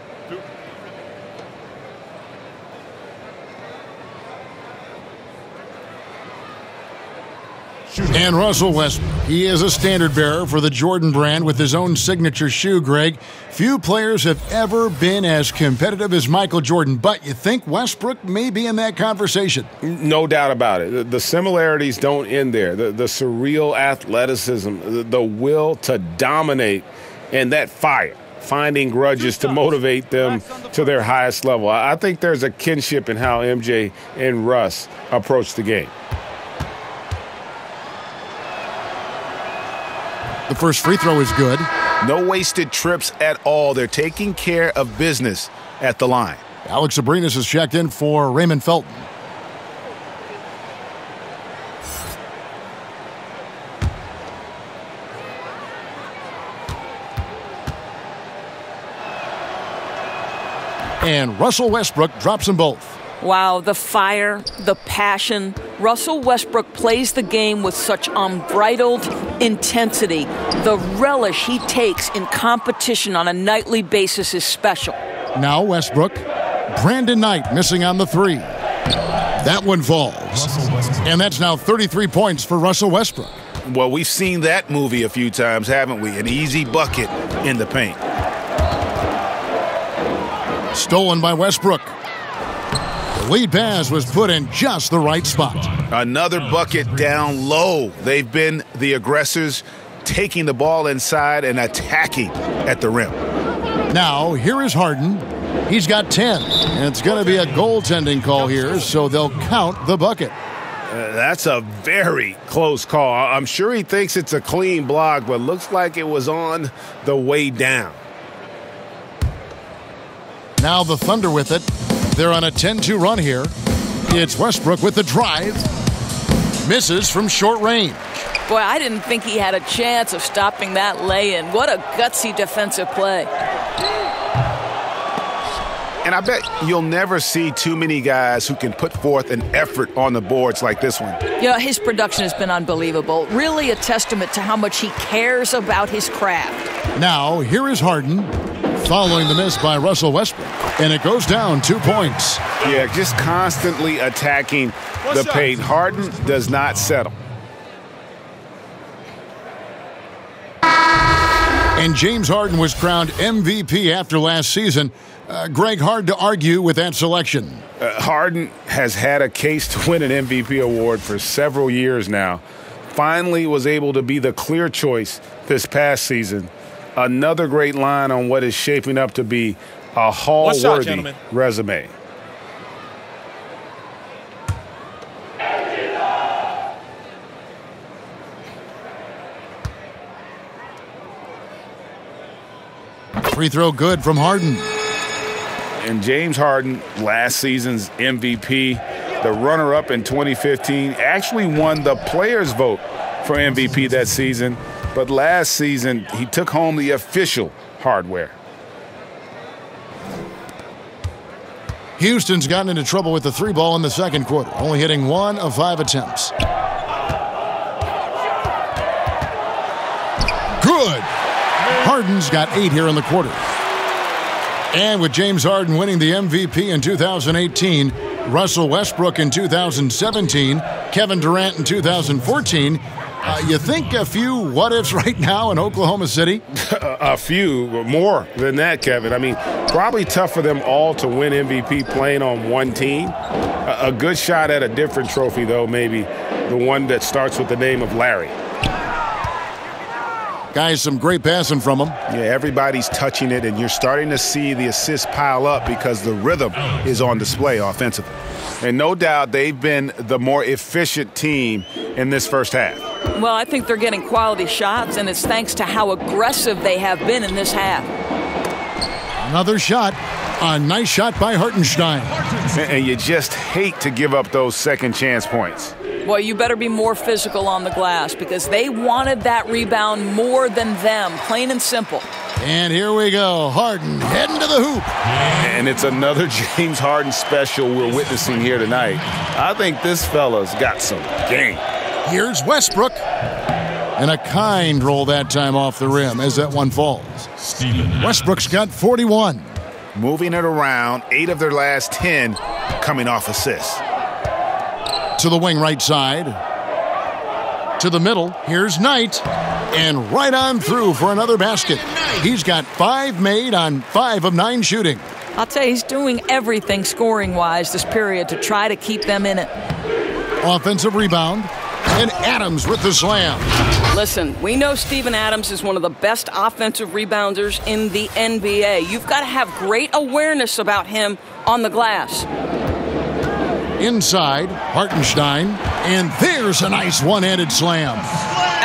And Russell Westbrook, he is a standard bearer for the Jordan brand with his own signature shoe, Greg. Few players have ever been as competitive as Michael Jordan, but you think Westbrook may be in that conversation? No doubt about it. The similarities don't end there. The surreal athleticism, the will to dominate, and that fire, finding grudges to motivate them to their highest level. I think there's a kinship in how MJ and Russ approach the game. The first free throw is good. No wasted trips at all. They're taking care of business at the line. Alex Abrinas has checked in for Raymond Felton. And Russell Westbrook drops them both. Wow, the fire, the passion. Russell Westbrook plays the game with such unbridled intensity. The relish he takes in competition on a nightly basis is special. Now Westbrook. Brandon Knight missing on the 3. That one falls. And that's now 33 points for Russell Westbrook. Well, we've seen that movie a few times, haven't we? An easy bucket in the paint. Stolen by Westbrook. The lead pass was put in just the right spot. Another bucket down low. They've been the aggressors, taking the ball inside and attacking at the rim. Now, here is Harden. He's got 10. And it's going to be a goaltending call here, so they'll count the bucket. That's a very close call. I'm sure he thinks it's a clean block, but looks like it was on the way down. Now the Thunder with it. They're on a 10-2 run here. It's Westbrook with the drive. Misses from short range. Boy, I didn't think he had a chance of stopping that lay-in. What a gutsy defensive play. And I bet you'll never see too many guys who can put forth an effort on the boards like this one. You know, his production has been unbelievable. Really a testament to how much he cares about his craft. Now, here is Harden. Following the miss by Russell Westbrook. And it goes down 2 points. Yeah, just constantly attacking the paint. Harden does not settle. And James Harden was crowned MVP after last season. Greg, hard to argue with that selection. Harden has had a case to win an MVP award for several years now. Finally was able to be the clear choice this past season. Another great line on what is shaping up to be a Hall-worthy resume. Free throw good from Harden. And James Harden, last season's MVP, the runner-up in 2015, actually won the players' vote for MVP that season. But last season, he took home the official hardware. Houston's gotten into trouble with the 3-ball in the second quarter, only hitting 1 of 5 attempts. Good. Harden's got 8 here in the quarter. And with James Harden winning the MVP in 2018, Russell Westbrook in 2017, Kevin Durant in 2014, you think a few what-ifs right now in Oklahoma City? A few, more than that, Kevin. I mean, probably tough for them all to win MVP playing on one team. A good shot at a different trophy, though, maybe the one that starts with the name of Larry. Guys, some great passing from him. Yeah, everybody's touching it, and you're starting to see the assists pile up because the rhythm is on display offensively. And no doubt they've been the more efficient team in this first half. Well, I think they're getting quality shots, and it's thanks to how aggressive they have been in this half. Another shot. A nice shot by Hartenstein. And you just hate to give up those second chance points. Boy, you better be more physical on the glass because they wanted that rebound more than them, plain and simple. And here we go. Harden heading to the hoop. And it's another James Harden special we're witnessing here tonight. I think this fella's got some game. Here's Westbrook. And a kind roll that time off the rim as that one falls. Westbrook's got 41. Moving it around, 8 of their last 10 coming off assists. To the wing right side. To the middle. Here's Knight. And right on through for another basket. He's got 5 made on 5 of 9 shooting. I'll tell you, he's doing everything scoring-wise this period to try to keep them in it. Offensive rebound. And Adams with the slam. Listen, we know Steven Adams is one of the best offensive rebounders in the NBA. You've got to have great awareness about him on the glass. Inside, Hartenstein. And there's a nice one-handed slam.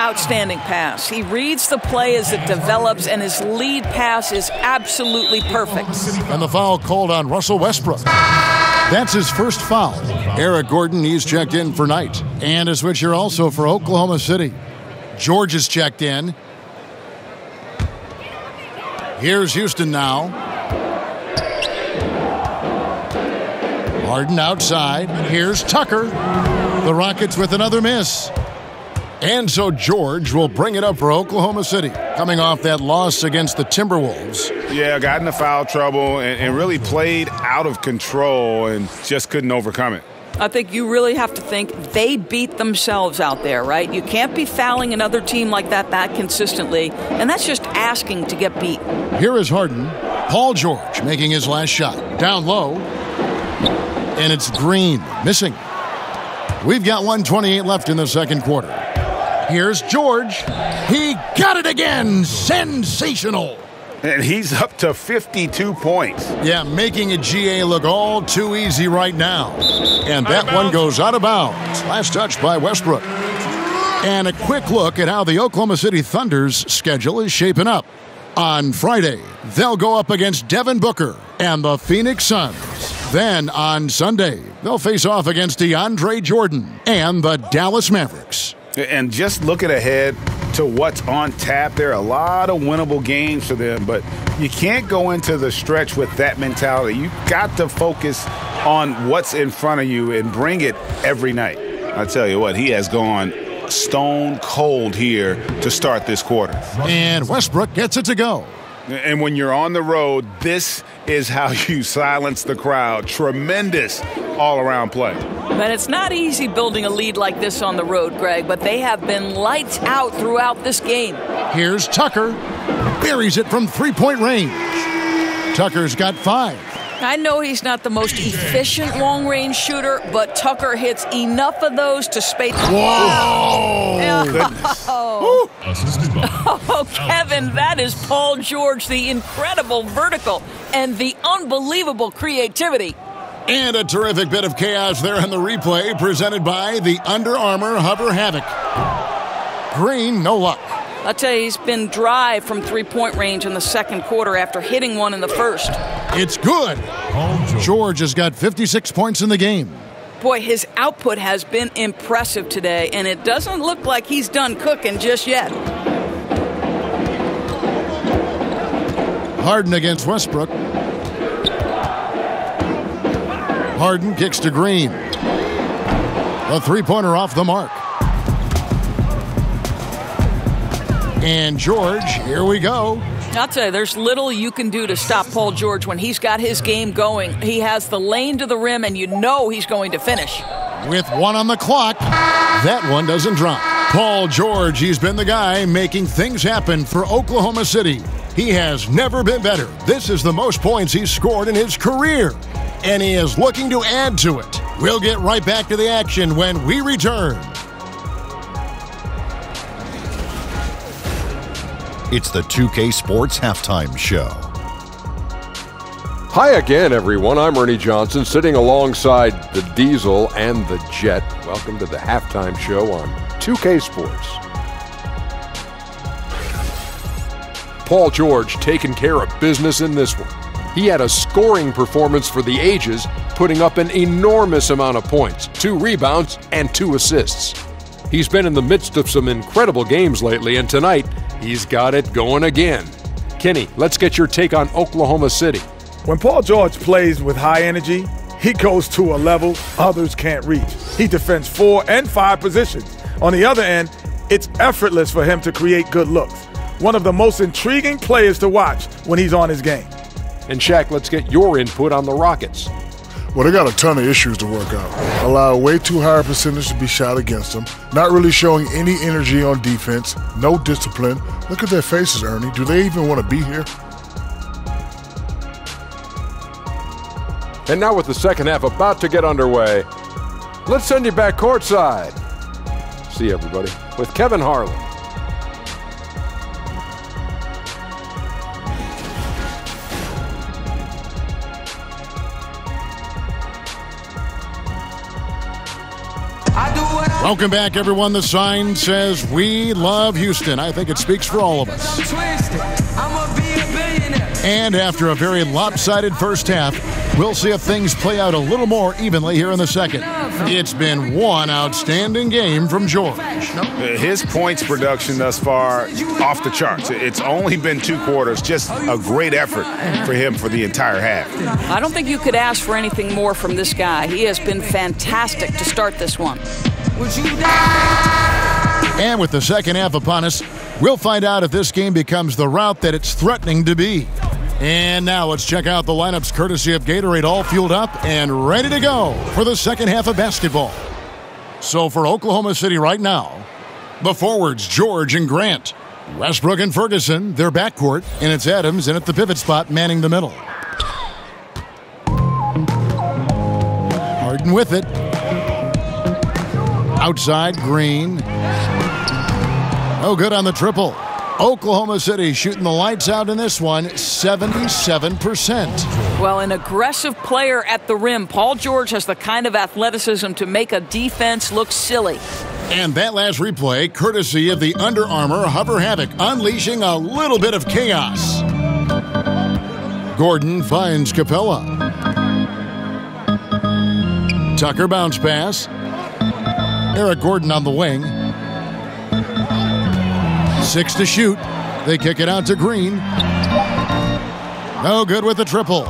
Outstanding pass. He reads the play as it develops, and his lead pass is absolutely perfect. And the foul called on Russell Westbrook. That's his first foul. Eric Gordon, he's checked in for Knight. And a switcher also for Oklahoma City. George is checked in. Here's Houston now. Harden outside. Here's Tucker. The Rockets with another miss. And so George will bring it up for Oklahoma City, coming off that loss against the Timberwolves. Yeah, got into foul trouble and really played out of control and just couldn't overcome it. I think you really have to think they beat themselves out there, right? You can't be fouling another team like that consistently, and that's just asking to get beat. Here is Harden. Paul George making his last shot. Down low. And it's Green missing. We've got 1:28 left in the second quarter. Here's George. He got it again. Sensational. And he's up to 52 points. Yeah, making a GA look all too easy right now. And that one goes out of bounds. Last touch by Westbrook. And a quick look at how the Oklahoma City Thunder's schedule is shaping up. On Friday, they'll go up against Devin Booker and the Phoenix Suns. Then on Sunday, they'll face off against DeAndre Jordan and the Dallas Mavericks. And just looking ahead to what's on tap, there are a lot of winnable games for them, but you can't go into the stretch with that mentality. You've got to focus on what's in front of you and bring it every night. I tell you what, he has gone stone cold here to start this quarter. And Westbrook gets it to go. And when you're on the road, this is how you silence the crowd. Tremendous all-around play. But it's not easy building a lead like this on the road, Greg, but they have been lights out throughout this game. Here's Tucker. Buries it from three-point range. Tucker's got 5. I know he's not the most efficient long-range shooter, but Tucker hits enough of those to space. Whoa! Goodness. Oh, Kevin, that is Paul George, the incredible vertical and the unbelievable creativity. And a terrific bit of chaos there in the replay presented by the Under Armour Hover Havoc. Green, no luck. I'll tell you, he's been dry from three-point range in the second quarter after hitting one in the first. It's good. George has got 56 points in the game. Boy, his output has been impressive today, and it doesn't look like he's done cooking just yet. Harden against Westbrook. Harden kicks to Green. A three-pointer off the mark. And George, here we go. I'll tell you, there's little you can do to stop Paul George when he's got his game going. He has the lane to the rim, and you know he's going to finish. With 1 on the clock, that one doesn't drop. Paul George, he's been the guy making things happen for Oklahoma City. He has never been better. This is the most points he's scored in his career, and he is looking to add to it. We'll get right back to the action when we return. It's the 2K Sports Halftime Show. Hi again, everyone. I'm Ernie Johnson, sitting alongside the Diesel and the Jet. Welcome to the Halftime Show on 2K Sports. Paul George taking care of business in this one. He had a scoring performance for the ages, putting up an enormous amount of points, 2 rebounds, and 2 assists. He's been in the midst of some incredible games lately, and tonight, he's got it going again. Kenny, let's get your take on Oklahoma City. When Paul George plays with high energy, he goes to a level others can't reach. He defends 4 and 5 positions. On the other end, It's effortless for him to create good looks. One of the most intriguing players to watch when he's on his game. And Shaq, let's get your input on the Rockets. Well, they got a ton of issues to work out. Allow way too high a percentage to be shot against them. Not really showing any energy on defense. No discipline. Look at their faces, Ernie. Do they even want to be here? And now with the second half about to get underway, let's send you back courtside. See you, everybody, with Kevin Harlan. Welcome back, everyone. The sign says, "We love Houston." I think it speaks for all of us. And after a very lopsided first half, we'll see if things play out a little more evenly here in the second. It's been one outstanding game from George. His points production thus far, off the charts. It's only been 2 quarters. Just a great effort for him for the entire half. I don't think you could ask for anything more from this guy. He has been fantastic to start this one. And with the second half upon us, we'll find out if this game becomes the route that it's threatening to be. And now let's check out the lineups courtesy of Gatorade, all fueled up and ready to go for the second half of basketball. So for Oklahoma City right now, the forwards, George and Grant. Westbrook and Ferguson, their backcourt, and it's Adams in at the pivot spot manning the middle. Harden with it. Outside, Green. No good on the triple. Oklahoma City shooting the lights out in this one, 77%. Well, an aggressive player at the rim. Paul George has the kind of athleticism to make a defense look silly. And that last replay, courtesy of the Under Armour Hover Havoc, unleashing a little bit of chaos. Gordon finds Capella. Tucker bounce pass. Eric Gordon on the wing. 6 to shoot. They kick it out to Green. No good with the triple.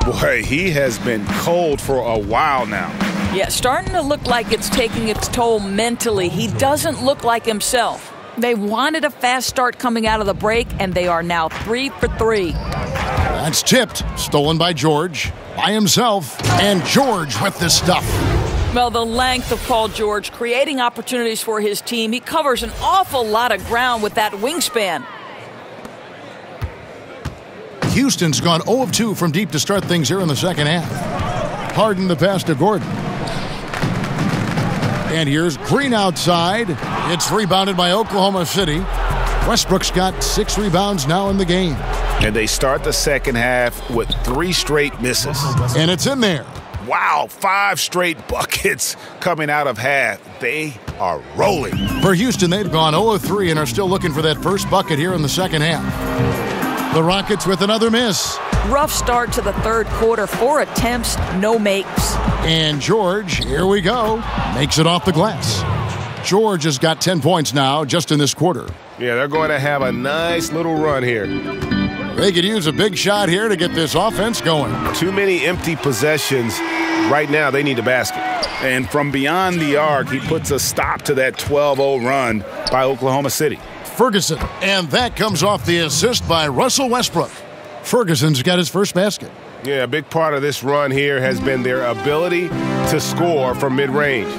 Boy, he has been cold for a while now. Yeah, starting to look like it's taking its toll mentally. He doesn't look like himself. They wanted a fast start coming out of the break, and they are now 3 for 3. That's tipped. Stolen by George. By himself. And George with the stuff. Well, the length of Paul George, creating opportunities for his team. He covers an awful lot of ground with that wingspan. Houston's gone 0 of 2 from deep to start things here in the second half. Harden the pass to Gordon. And here's Green outside. It's rebounded by Oklahoma City. Westbrook's got 6 rebounds now in the game. And they start the second half with 3 straight misses. And it's in there. Wow, 5 straight buckets coming out of half. They are rolling. For Houston, they've gone 0 of 3 and are still looking for that first bucket here in the second half. The Rockets with another miss. Rough start to the third quarter. 4 attempts, no makes. And George, here we go, makes it off the glass. George has got 10 points now just in this quarter. Yeah, they're going to have a nice little run here. They could use a big shot here to get this offense going. Too many empty possessions. Right now, they need a basket. And from beyond the arc, he puts a stop to that 12-0 run by Oklahoma City. Ferguson, and that comes off the assist by Russell Westbrook. Ferguson's got his first basket. Yeah, a big part of this run here has been their ability to score from mid-range.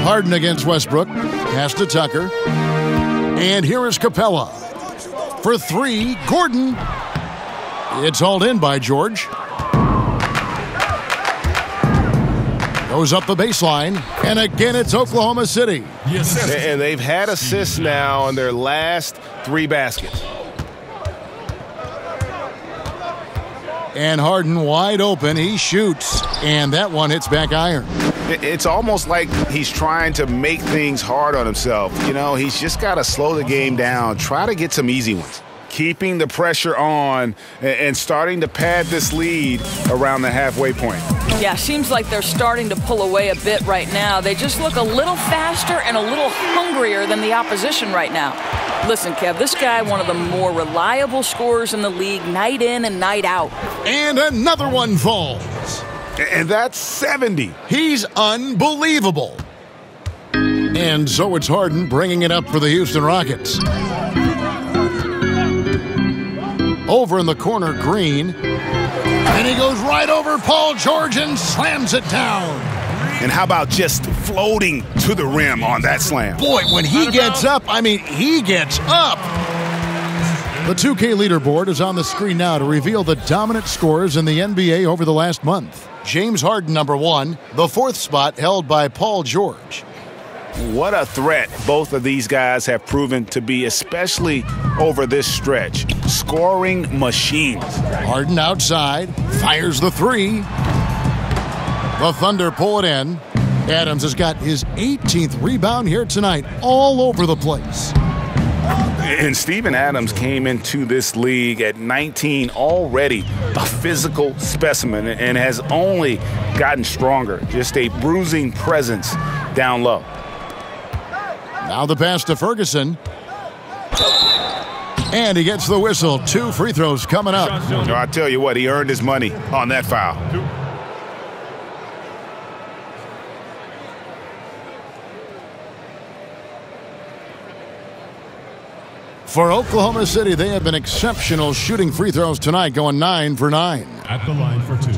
Harden against Westbrook. Pass to Tucker. And here is Capella. For 3, Gordon. It's hauled in by George. Goes up the baseline. And again, it's Oklahoma City. Yes. And they've had assists now on their last 3 baskets. And Harden wide open. He shoots. And that one hits back iron. It's almost like he's trying to make things hard on himself. You know, he's just got to slow the game down, try to get some easy ones. Keeping the pressure on and starting to pad this lead around the halfway point. Yeah, seems like they're starting to pull away a bit right now. They just look a little faster and a little hungrier than the opposition right now. Listen, Kev, this guy, one of the more reliable scorers in the league, night in and night out. And another one falls. And that's 70. He's unbelievable. And so it's Harden bringing it up for the Houston Rockets. Over in the corner, Green. And he goes right over Paul George and slams it down. And how about just floating to the rim on that slam? Boy, when he gets up, he gets up. The 2K leaderboard is on the screen now to reveal the dominant scores in the NBA over the last month. James Harden, number 1, the 4th spot held by Paul George. What a threat both of these guys have proven to be, especially over this stretch. Scoring machines. Harden outside, fires the 3. The Thunder pull it in. Adams has got his 18th rebound here tonight, all over the place. And Steven Adams came into this league at 19, already a physical specimen, and has only gotten stronger. Just a bruising presence down low. Now the pass to Ferguson. And he gets the whistle. 2 free throws coming up. I tell you what, he earned his money on that foul. For Oklahoma City, they have been exceptional shooting free throws tonight, going 9 for 9. At the line for 2.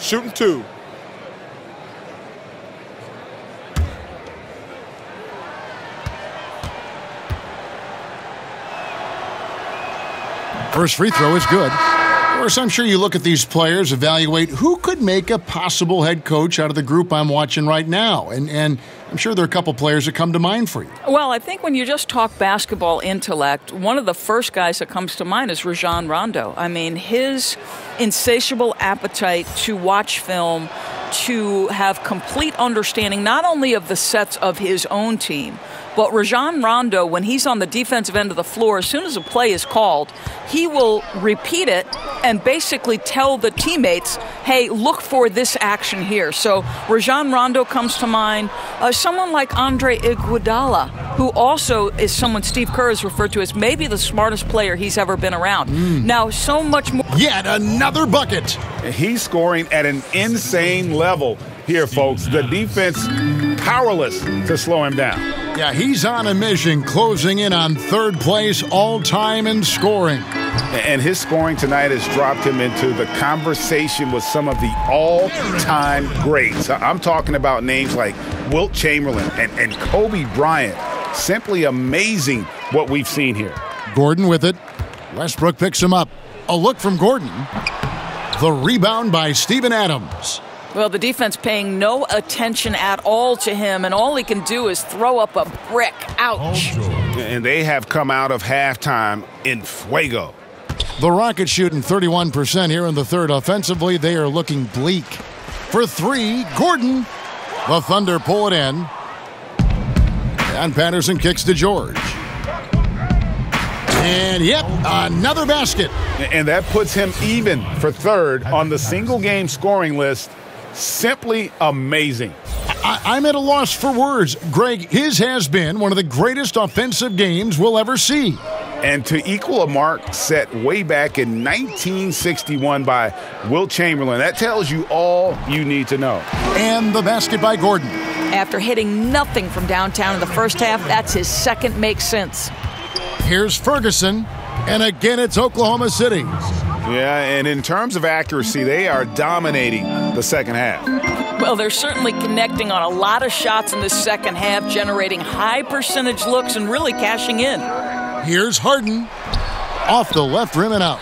Shooting 2. First free throw is good. Of course, I'm sure you look at these players, evaluate who could make a possible head coach out of the group I'm watching right now. And I'm sure there are a couple players that come to mind for you. Well, I think when you just talk basketball intellect, one of the first guys that comes to mind is Rajon Rondo. I mean, his insatiable appetite to watch film, to have complete understanding not only of the sets of his own team, but Rajon Rondo, when he's on the defensive end of the floor, as soon as a play is called, he will repeat it and basically tell the teammates, hey, look for this action here. So Rajon Rondo comes to mind. Someone like Andre Iguodala, who also is someone Steve Kerr has referred to as maybe the smartest player he's ever been around. Now, so much more. Yet another bucket. He's scoring at an insane level here, folks. The defense powerless to slow him down. Yeah, he's on a mission, closing in on 3rd place all-time in scoring. And his scoring tonight has dropped him into the conversation with some of the all-time greats. I'm talking about names like Wilt Chamberlain and Kobe Bryant. Simply amazing what we've seen here. Gordon with it. Westbrook picks him up. A look from Gordon. The rebound by Steven Adams. Well, the defense paying no attention at all to him, and all he can do is throw up a brick. Ouch. And they have come out of halftime in fuego. The Rockets shooting 31% here in the 3rd. Offensively, they are looking bleak. For 3, Gordon. The Thunder pull it in. And Patterson kicks to George. And, yep, another basket. And that puts him even for 3rd on the single-game scoring list. Simply amazing. I'm at a loss for words. Greg, his has been one of the greatest offensive games we'll ever see. And to equal a mark set way back in 1961 by Wilt Chamberlain, that tells you all you need to know. And the basket by Gordon. After hitting nothing from downtown in the first half, that's his second make since. Here's Ferguson, and again it's Oklahoma City. Yeah, and in terms of accuracy, they are dominating the second half. Well, they're certainly connecting on a lot of shots in the second half, generating high percentage looks and really cashing in. Here's Harden, off the left rim and out.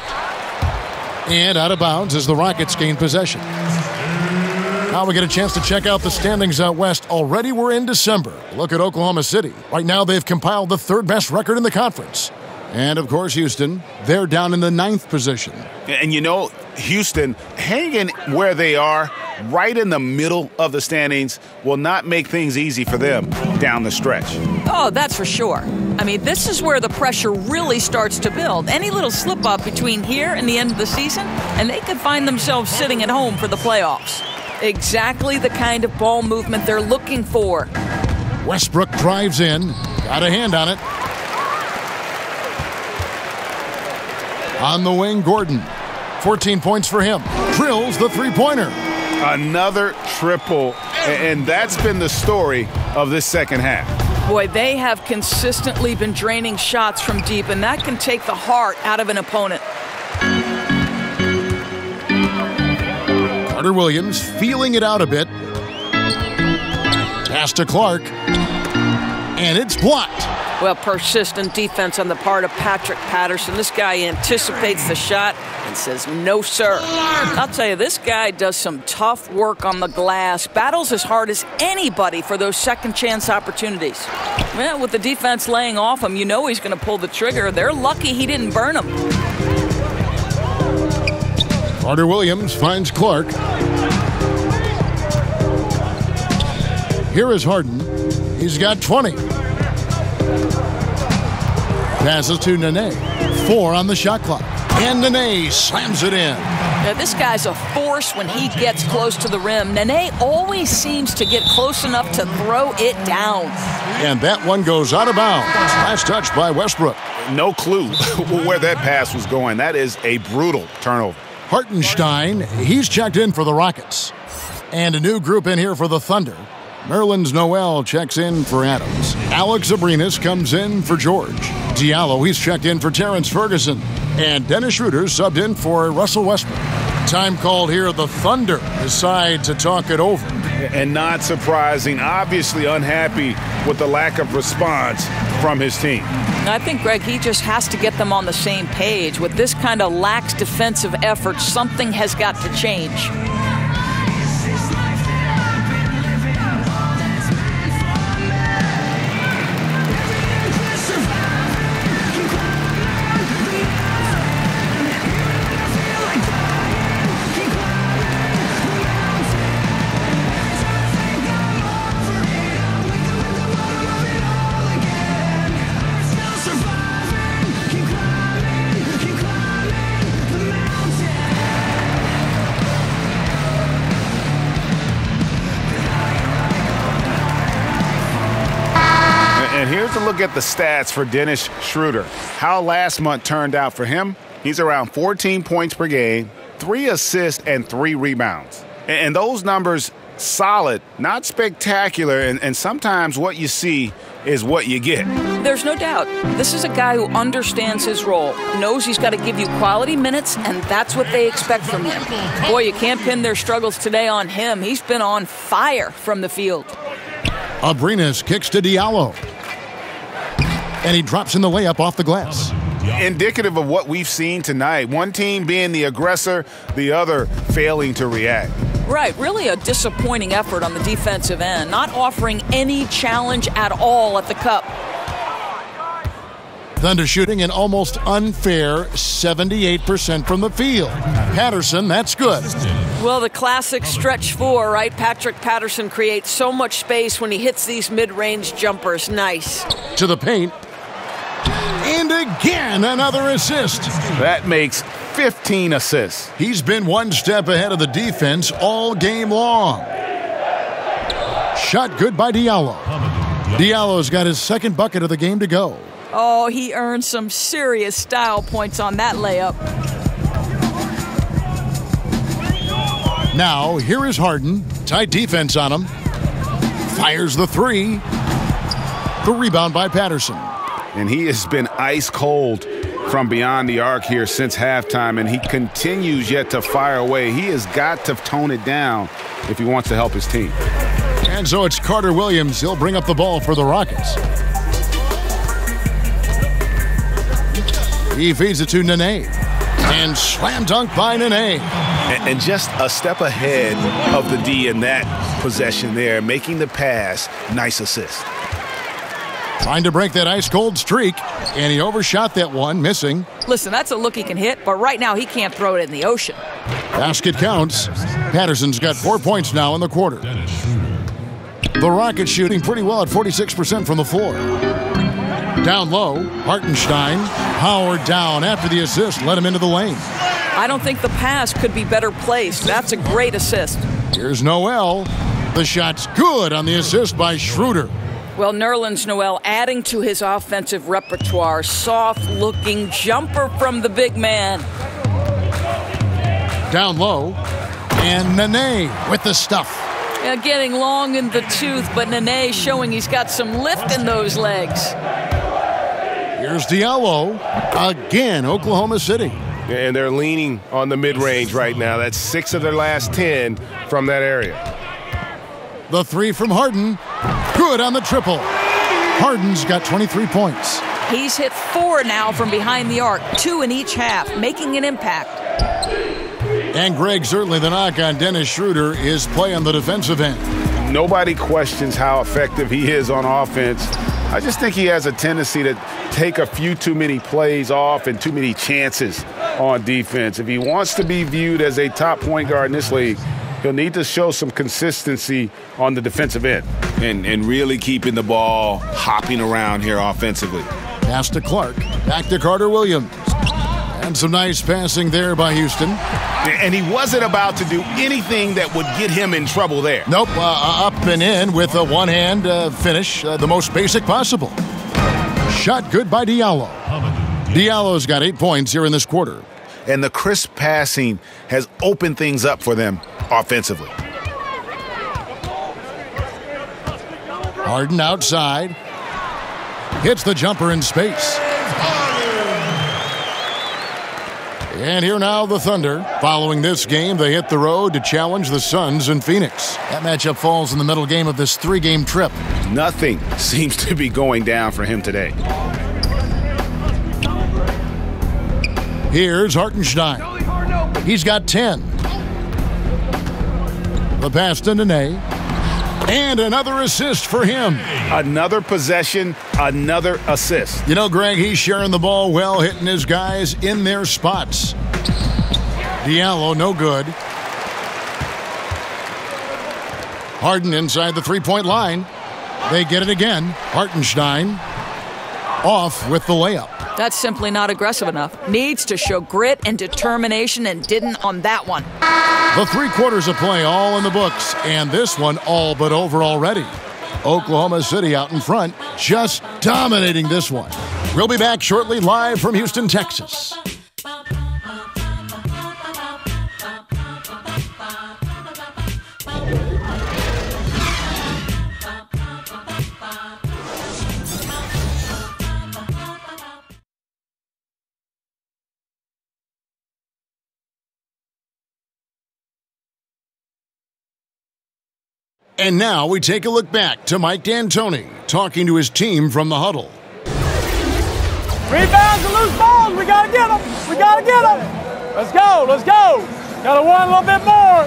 And out of bounds as the Rockets gain possession. Now we get a chance to check out the standings out west. Already we're in December. Look at Oklahoma City. Right now they've compiled the 3rd best record in the conference. And, of course, Houston, they're down in the 9th position. And, you know, Houston hanging where they are, right in the middle of the standings, will not make things easy for them down the stretch. Oh, that's for sure. I mean, this is where the pressure really starts to build. Any little slip-up between here and the end of the season, and they could find themselves sitting at home for the playoffs. Exactly the kind of ball movement they're looking for. Westbrook drives in. Got a hand on it. On the wing, Gordon. 14 points for him. Drills the three-pointer. Another triple, and that's been the story of this second half. Boy, they have consistently been draining shots from deep, and that can take the heart out of an opponent. Carter Williams feeling it out a bit. Pass to Clark. And it's blocked. Well, persistent defense on the part of Patrick Patterson. This guy anticipates the shot and says, no, sir. I'll tell you, this guy does some tough work on the glass, battles as hard as anybody for those second chance opportunities. Well, with the defense laying off him, you know he's going to pull the trigger. They're lucky he didn't burn him. Carter Williams finds Clark. Here is Harden. He's got 20. Passes to Nene. 4 on the shot clock. And Nene slams it in. Now, this guy's a force when he gets close to the rim. Nene always seems to get close enough to throw it down. And that one goes out of bounds. Last touch by Westbrook. No clue where that pass was going. That is a brutal turnover. Hartenstein, he's checked in for the Rockets. And a new group in here for the Thunder. Merlins Noel checks in for Adams. Alex Abrinas comes in for George. Diallo, he's checked in for Terrence Ferguson. And Dennis Schroeder subbed in for Russell Westbrook. Time called here, the Thunder decide to talk it over. And not surprising, obviously unhappy with the lack of response from his team. I think, Greg, he just has to get them on the same page. With this kind of lax defensive effort, something has got to change. Here's a look at the stats for Dennis Schroeder. How last month turned out for him. He's around 14 points per game, 3 assists, and 3 rebounds. And those numbers, solid, not spectacular, and sometimes what you see is what you get. There's no doubt. This is a guy who understands his role, knows he's got to give you quality minutes, and that's what they expect from him. Boy, you can't pin their struggles today on him. He's been on fire from the field. Abrinas kicks to Diallo. And he drops in the layup off the glass. Indicative of what we've seen tonight. One team being the aggressor, the other failing to react. Right, really a disappointing effort on the defensive end, not offering any challenge at all at the cup. Thunder shooting an almost unfair 78% from the field. Patterson, that's good. Well, the classic stretch 4, right? Patrick Patterson creates so much space when he hits these mid-range jumpers. Nice. To the paint. And again, another assist. That makes 15 assists. He's been one step ahead of the defense all game long. Shot good by Diallo. Diallo's got his second bucket of the game to go. Oh, he earned some serious style points on that layup. Now, here is Harden. Tight defense on him. Fires the 3. The rebound by Patterson. And he has been ice cold from beyond the arc here since halftime, and he continues yet to fire away. He has got to tone it down if he wants to help his team. And so it's Carter Williams. He'll bring up the ball for the Rockets. He feeds it to Nene. And slam dunk by Nene. And just a step ahead of the D in that possession there, making the pass. Nice assist. Trying to break that ice-cold streak, and he overshot that one, missing. Listen, that's a look he can hit, but right now he can't throw it in the ocean. Basket counts. Patterson's got 4 points now in the quarter. The Rockets shooting pretty well at 46% from the floor. Down low, Hartenstein, powered down after the assist, led him into the lane. I don't think the pass could be better placed. That's a great assist. Here's Noel. The shot's good on the assist by Schroeder. Well, Nerlens Noel adding to his offensive repertoire. Soft-looking jumper from the big man. Down low. And Nene with the stuff. Yeah, getting long in the tooth, but Nene showing he's got some lift in those legs. Here's Diallo. Again, Oklahoma City. And they're leaning on the mid-range right now. That's 6 of their last 10 from that area. The three from Harden. Good on the triple. Harden's got 23 points. He's hit 4 now from behind the arc, 2 in each half, making an impact. And Greg, certainly the knock on Dennis Schroeder is play on the defensive end. Nobody questions how effective he is on offense. I just think he has a tendency to take a few too many plays off and too many chances on defense. If he wants to be viewed as a top point guard in this league, he'll need to show some consistency on the defensive end. And really keeping the ball hopping around here offensively. Pass to Clark. Back to Carter Williams. And some nice passing there by Houston. And he wasn't about to do anything that would get him in trouble there. Nope, up and in with a one-hand finish, the most basic possible. Shot good by Diallo. Diallo's got 8 points here in this quarter. And the crisp passing has opened things up for them offensively. Harden outside. Hits the jumper in space. And here now the Thunder. Following this game, they hit the road to challenge the Suns in Phoenix. That matchup falls in the middle game of this 3-game trip. Nothing seems to be going down for him today. Here's Hartenstein. He's got 10. The pass to Nene. And another assist for him. Another possession, another assist. You know, Greg, he's sharing the ball well, hitting his guys in their spots. Diallo, no good. Harden inside the three-point line. They get it again. Hartenstein off with the layup. That's simply not aggressive enough. Needs to show grit and determination, and didn't on that one. The 3 quarters of play all in the books, and this one all but over already. Oklahoma City out in front, just dominating this one. We'll be back shortly, live from Houston, Texas. And now we take a look back to Mike D'Antoni talking to his team from the huddle. Rebounds and loose balls. We got to get them. We got to get them. Let's go. Let's go. Got to want a little bit more.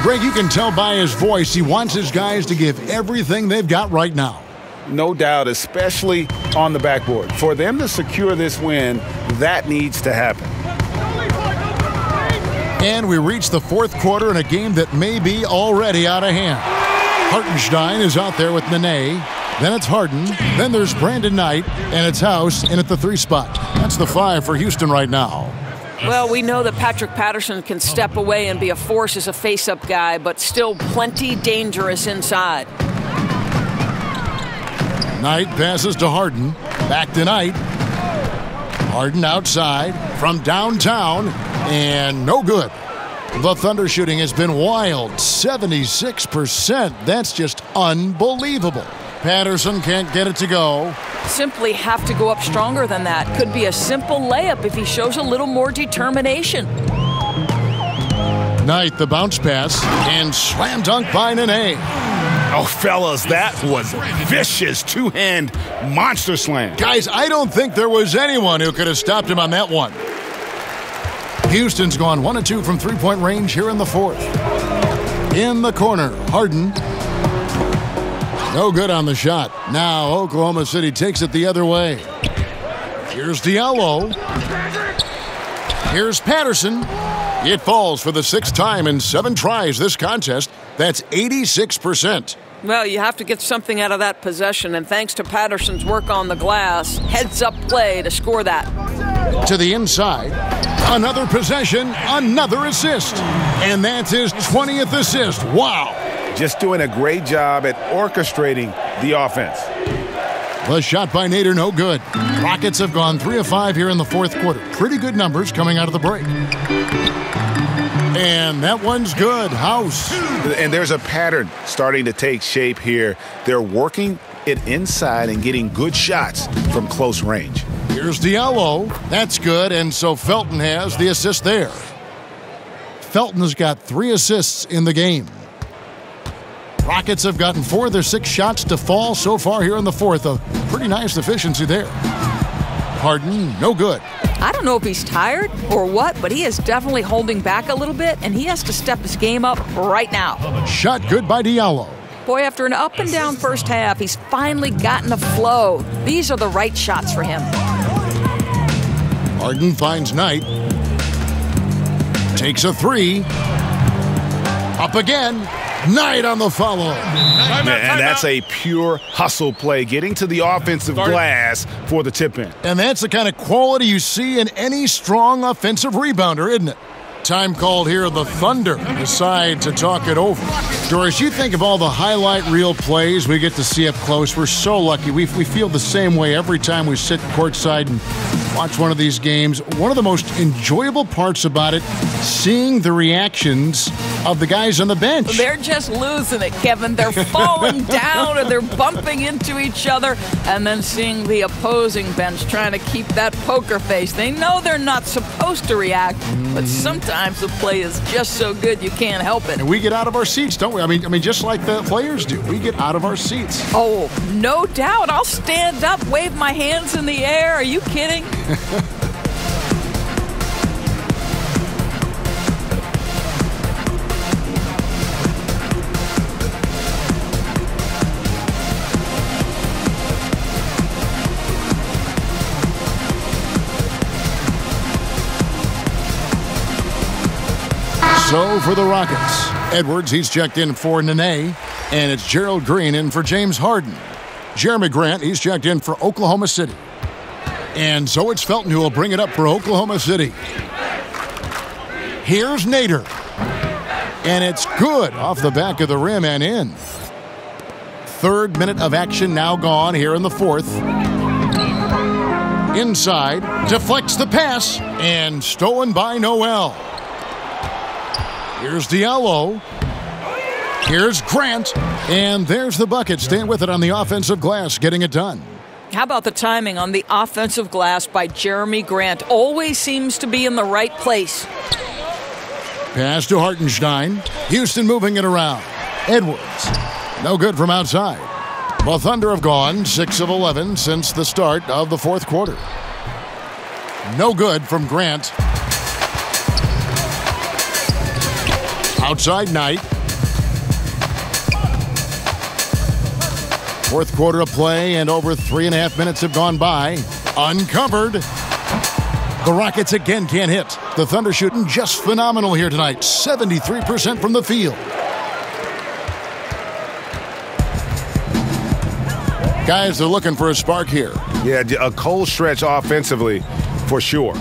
Greg, you can tell by his voice he wants his guys to give everything they've got right now. No doubt, especially on the backboard. For them to secure this win, that needs to happen. And we reach the 4th quarter in a game that may be already out of hand. Hartenstein is out there with Nene. Then it's Harden. Then there's Brandon Knight. And it's House in at the 3 spot. That's the 5 for Houston right now. Well, we know that Patrick Patterson can step away and be a force as a face-up guy, but still plenty dangerous inside. Knight passes to Harden. Back to Knight. Harden outside from downtown. And no good. The Thunder shooting has been wild, 76%. That's just unbelievable. Patterson can't get it to go. Simply have to go up stronger than that. Could be a simple layup if he shows a little more determination. Knight, the bounce pass, and slam dunk by Nene. Oh, fellas, that was vicious two-hand monster slam. Guys, I don't think there was anyone who could have stopped him on that one. Houston's gone 1 of 2 from three-point range here in the 4th. In the corner, Harden. No good on the shot. Now Oklahoma City takes it the other way. Here's Diallo. Here's Patterson. It falls for the 6th time in 7 tries this contest. That's 86%. Well, you have to get something out of that possession, and thanks to Patterson's work on the glass, heads-up play to score that. To the inside, another possession, another assist. And that's his 20th assist. Wow. just doing a great job at orchestrating the offense. The shot by Nader, no good. Rockets have gone 3 of 5 here in the fourth quarter. Pretty good numbers coming out of the break. And that one's good. House. And there's a pattern starting to take shape here. They're working it inside and getting good shots from close range. Here's Diallo. That's good, and so Felton has the assist there. Felton has got 3 assists in the game. Rockets have gotten 4 of their 6 shots to fall so far here in the fourth. A pretty nice efficiency there. Harden, no good. I don't know if he's tired or what, but he is definitely holding back a little bit, and he has to step his game up right now. Shot good by Diallo. Boy, after an up-and-down first half, he's finally gotten a flow. These are the right shots for him. Harden finds Knight. Takes a 3. Up again. Knight on the follow. And that's a pure hustle play, getting to the offensive glass for the tip-in. And that's the kind of quality you see in any strong offensive rebounder, isn't it? Time called here. The Thunder decide to talk it over. Doris, you think of all the highlight reel plays we get to see up close. We're so lucky. We feel the same way every time we sit courtside and watch one of these games. One of the most enjoyable parts about it, seeing the reactions of the guys on the bench. They're just losing it, Kevin. They're falling down or they're bumping into each other, and then seeing the opposing bench trying to keep that poker face. They know they're not supposed to react, but sometimes the play is just so good you can't help it. And we get out of our seats, don't we? I mean, just like the players do. We get out of our seats. Oh, no doubt. I'll stand up, wave my hands in the air. Are you kidding? So for the Rockets, Edwards, he's checked in for Nene, and it's Gerald Green in for James Harden. Jeremy Grant, he's checked in for Oklahoma City. And so it's Felton who will bring it up for Oklahoma City. Here's Nader. And it's good off the back of the rim and in. 3rd minute of action now gone here in the fourth. Inside, deflects the pass, and stolen by Noel. Here's Diallo. Here's Grant. And there's the bucket. Staying with it on the offensive glass, getting it done. How about the timing on the offensive glass by Jeremy Grant? Always seems to be in the right place. Pass to Hartenstein. Houston moving it around. Edwards. No good from outside. The Thunder have gone 6 of 11 since the start of the fourth quarter. No good from Grant. Outside Knight. Fourth quarter of play, and over 3.5 minutes have gone by. Uncovered. The Rockets again can't hit. The Thunder shooting just phenomenal here tonight. 73% from the field. Guys are looking for a spark here. Yeah, a cold stretch offensively for sure.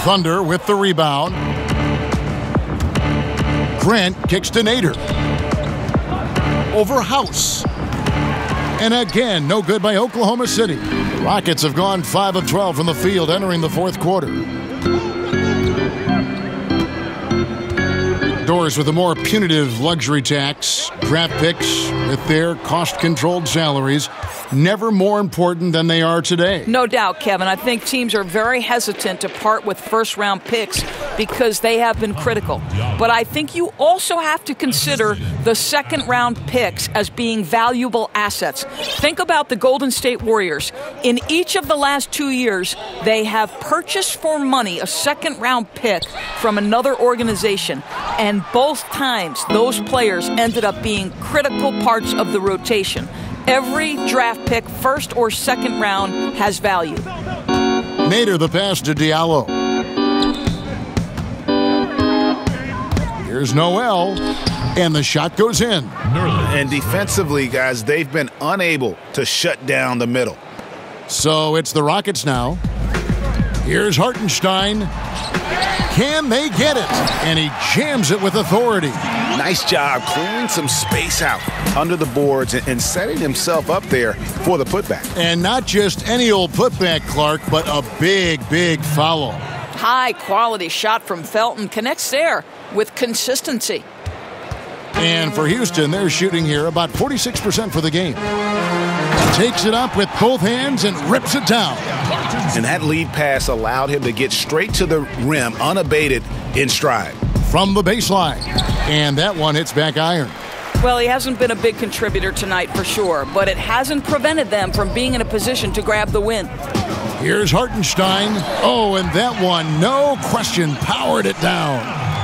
Thunder with the rebound. Grant kicks to Nader. Over House. And again, no good by Oklahoma City. The Rockets have gone 5 of 12 from the field entering the fourth quarter. Doors with a more punitive luxury tax. Draft picks with their cost-controlled salaries. Never more important than they are today. No doubt, Kevin. I think teams are very hesitant to part with first-round picks because they have been critical. But I think you also have to consider the second-round picks as being valuable assets. Think about the Golden State Warriors. In each of the last 2 years, they have purchased for money a second-round pick from another organization. And both times, those players ended up being critical parts of the rotation. Every draft pick, first or second round, has value. Nader the pass to Diallo. Here's Noel, and the shot goes in. And defensively, guys, they've been unable to shut down the middle. So it's the Rockets now. Here's Hartenstein. Can they get it? And he jams it with authority. Nice job clearing some space out under the boards and setting himself up there for the putback. And not just any old putback, Clark, but a big, big foul. High-quality shot from Felton connects there with consistency. And for Houston, they're shooting here about 46% for the game. Takes it up with both hands and rips it down. And that lead pass allowed him to get straight to the rim unabated in stride. From the baseline. And that one hits back iron. Well, he hasn't been a big contributor tonight for sure, but it hasn't prevented them from being in a position to grab the win. Here's Hartenstein. Oh, and that one, no question, powered it down.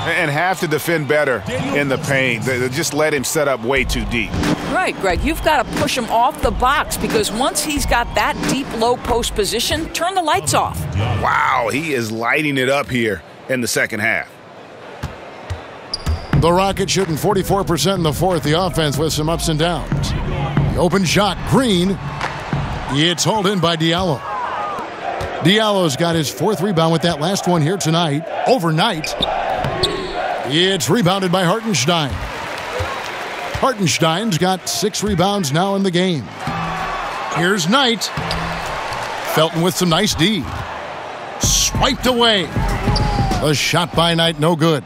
And have to defend better in the paint. They just let him set up way too deep. Right, Greg. You've got to push him off the box because once he's got that deep low post position, turn the lights off. Wow, he is lighting it up here in the second half. The Rockets shooting 44% in the fourth. The offense with some ups and downs. The open shot, Green. It's hauled in by Diallo. Diallo's got his fourth rebound with that last one here tonight. Overnight. It's rebounded by Hartenstein. Hartenstein's got 6 rebounds now in the game. Here's Knight. Felton with some nice D. Swiped away. A shot by Knight, no good.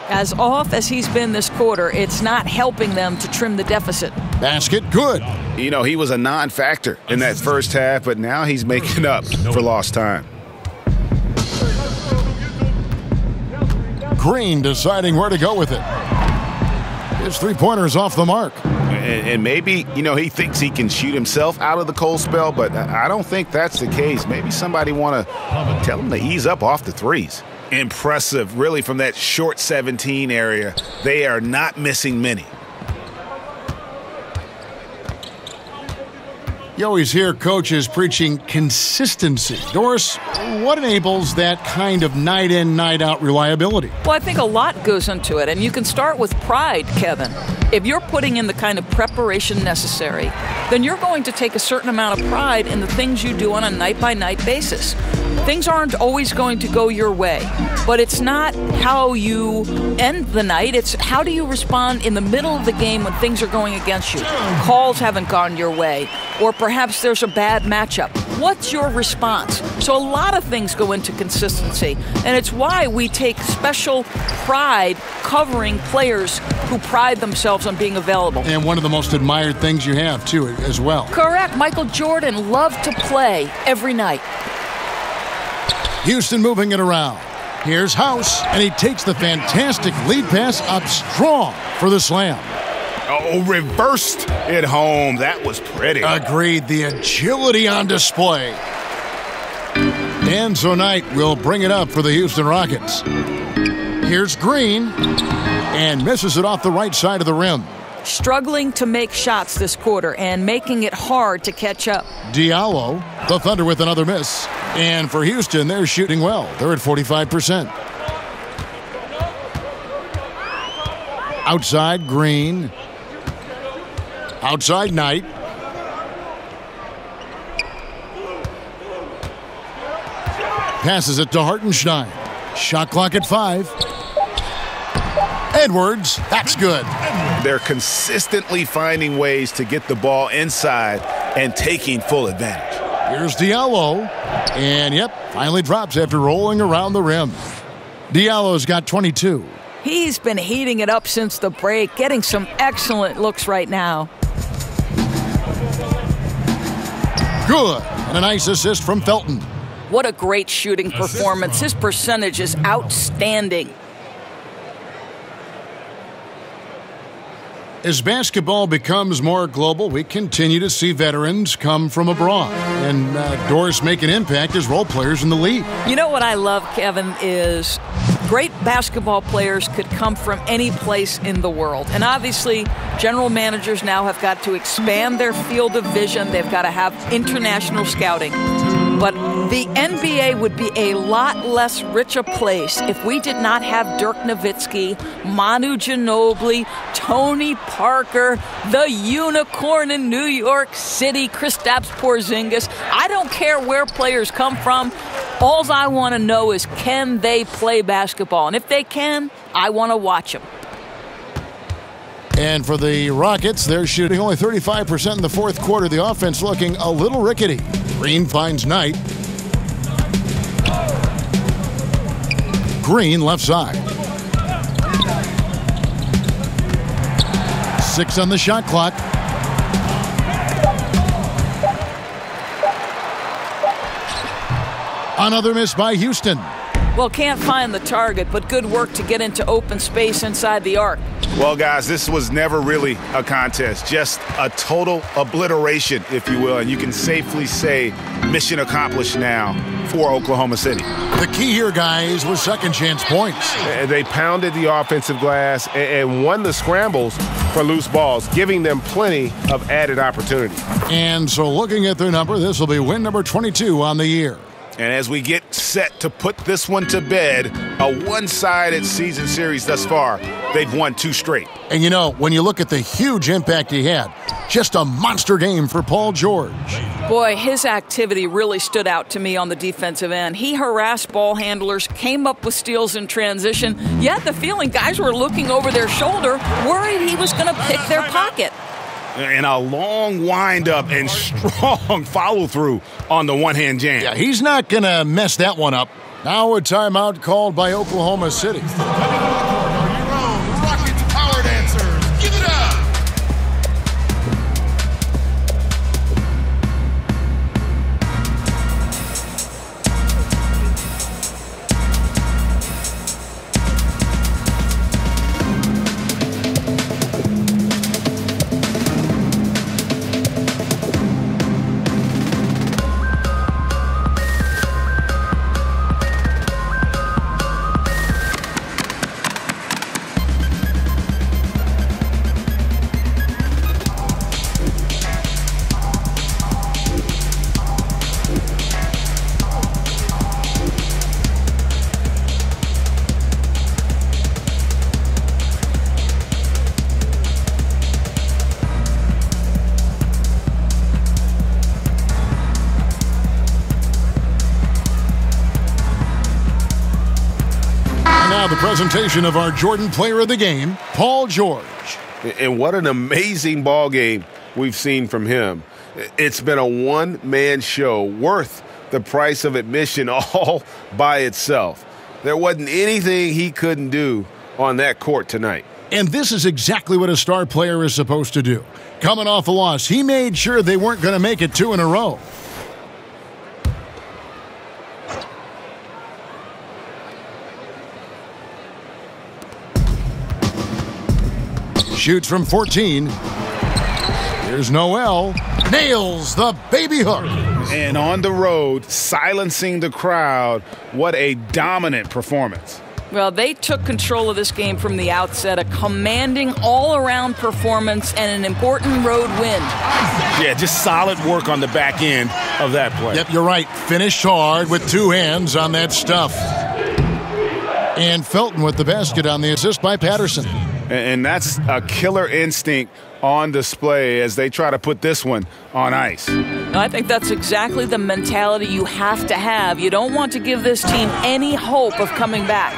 As off as he's been this quarter, it's not helping them to trim the deficit. Basket, good. You know, he was a non-factor in that first half, but now he's making up for lost time. Green deciding where to go with it. His three-pointer's off the mark. And maybe, you know, he thinks he can shoot himself out of the cold spell, but I don't think that's the case. Maybe somebody want to tell him to ease up off the threes. Impressive, really, from that short 17 area. They are not missing many. You always hear coaches preaching consistency. Doris, what enables that kind of night in, night out reliability? Well, I think a lot goes into it, and you can start with pride, Kevin. If you're putting in the kind of preparation necessary, then you're going to take a certain amount of pride in the things you do on a night-by-night basis. Things aren't always going to go your way, but it's not how you end the night. It's how do you respond in the middle of the game when things are going against you. Calls haven't gone your way, or perhaps there's a bad matchup. What's your response? So a lot of things go into consistency, and it's why we take special pride covering players who pride themselves on being available. And one of the most admired things you have, too, as well. Correct. Michael Jordan loved to play every night. Houston moving it around. Here's House, and he takes the fantastic lead pass up strong for the slam. Oh, reversed it home. That was pretty. Agreed. The agility on display. And so Knight will bring it up for the Houston Rockets. Here's Green, and misses it off the right side of the rim. Struggling to make shots this quarter and making it hard to catch up. Diallo, the Thunder with another miss. And for Houston, they're shooting well. They're at 45%. Outside, Green. Outside, Knight. Passes it to Hartenstein. Shot clock at 5. Edwards, that's good. They're consistently finding ways to get the ball inside and taking full advantage. Here's Diallo. And, yep, finally drops after rolling around the rim. Diallo's got 22. He's been heating it up since the break, getting some excellent looks right now. Good. And a nice assist from Felton. What a great shooting performance. His percentage is outstanding. As basketball becomes more global, we continue to see veterans come from abroad and Doris make an impact as role players in the league. You know what I love, Kevin, is great basketball players could come from any place in the world. And obviously, general managers now have got to expand their field of vision. They've got to have international scouting. But the NBA would be a lot less rich a place if we did not have Dirk Nowitzki, Manu Ginobili, Tony Parker, the unicorn in New York City, Kristaps Porzingis. I don't care where players come from. All I want to know is, can they play basketball? And if they can, I want to watch them. And for the Rockets, they're shooting only 35% in the fourth quarter. The offense looking a little rickety. Green finds Knight. Green left side. 6 on the shot clock. Another miss by Houston. Well, can't find the target, but good work to get into open space inside the arc. Well, guys, this was never really a contest, just a total obliteration, if you will, and you can safely say mission accomplished now for Oklahoma City. The key here, guys, was second chance points. They pounded the offensive glass and won the scrambles for loose balls, giving them plenty of added opportunity. And so looking at their number, this will be win number 22 on the year. And as we get set to put this one to bed, a one-sided season series thus far, they've won 2 straight. And you know, when you look at the huge impact he had, just a monster game for Paul George. Boy, his activity really stood out to me on the defensive end. He harassed ball handlers, came up with steals in transition. You had the feeling guys were looking over their shoulder, worried he was going to pick their pocket. And a long wind-up and strong follow-through on the one-hand jam. Yeah, he's not going to mess that one up. Now a timeout called by Oklahoma City. Rockets power dancers, give it up! The presentation of our Jordan Player of the Game, Paul George. And what an amazing ball game we've seen from him. It's been a one-man show worth the price of admission all by itself. There wasn't anything he couldn't do on that court tonight. And this is exactly what a star player is supposed to do. Coming off a loss, he made sure they weren't going to make it 2 in a row. Shoots from 14. Here's Noel. Nails the baby hook. And on the road, silencing the crowd. What a dominant performance. Well, they took control of this game from the outset, a commanding all-around performance and an important road win. Yeah, just solid work on the back end of that play. Yep, you're right. Finished hard with 2 hands on that stuff. And Felton with the basket on the assist by Patterson. And that's a killer instinct on display as they try to put this one on ice. I think that's exactly the mentality you have to have. You don't want to give this team any hope of coming back.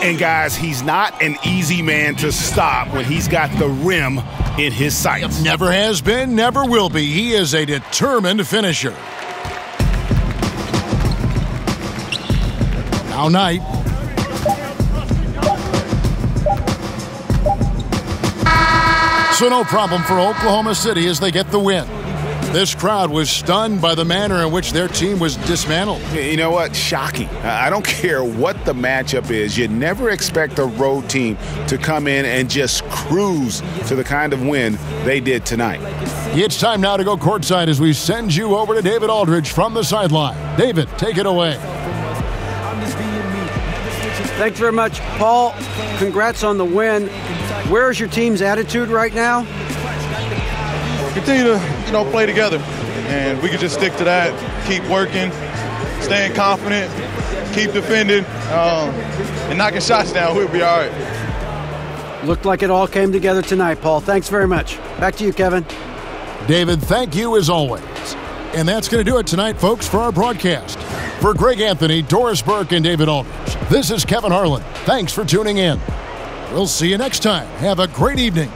And guys, he's not an easy man to stop when he's got the rim in his sights. Never has been, never will be. He is a determined finisher. Now Knight. So no problem for Oklahoma City as they get the win. This crowd was stunned by the manner in which their team was dismantled. You know what? Shocking. I don't care what the matchup is. You never expect a road team to come in and just cruise to the kind of win they did tonight. It's time now to go courtside as we send you over to David Aldridge from the sideline. David, take it away. Thanks very much, Paul. Congrats on the win. Where's your team's attitude right now? Continue to, play together, and we can just stick to that. Keep working, staying confident, keep defending, and knocking shots down. We'll be all right. Looked like it all came together tonight, Paul. Thanks very much. Back to you, Kevin. David, thank you as always. And that's going to do it tonight, folks, for our broadcast. For Greg Anthony, Doris Burke, and David Aldridge, this is Kevin Harlan. Thanks for tuning in. We'll see you next time. Have a great evening.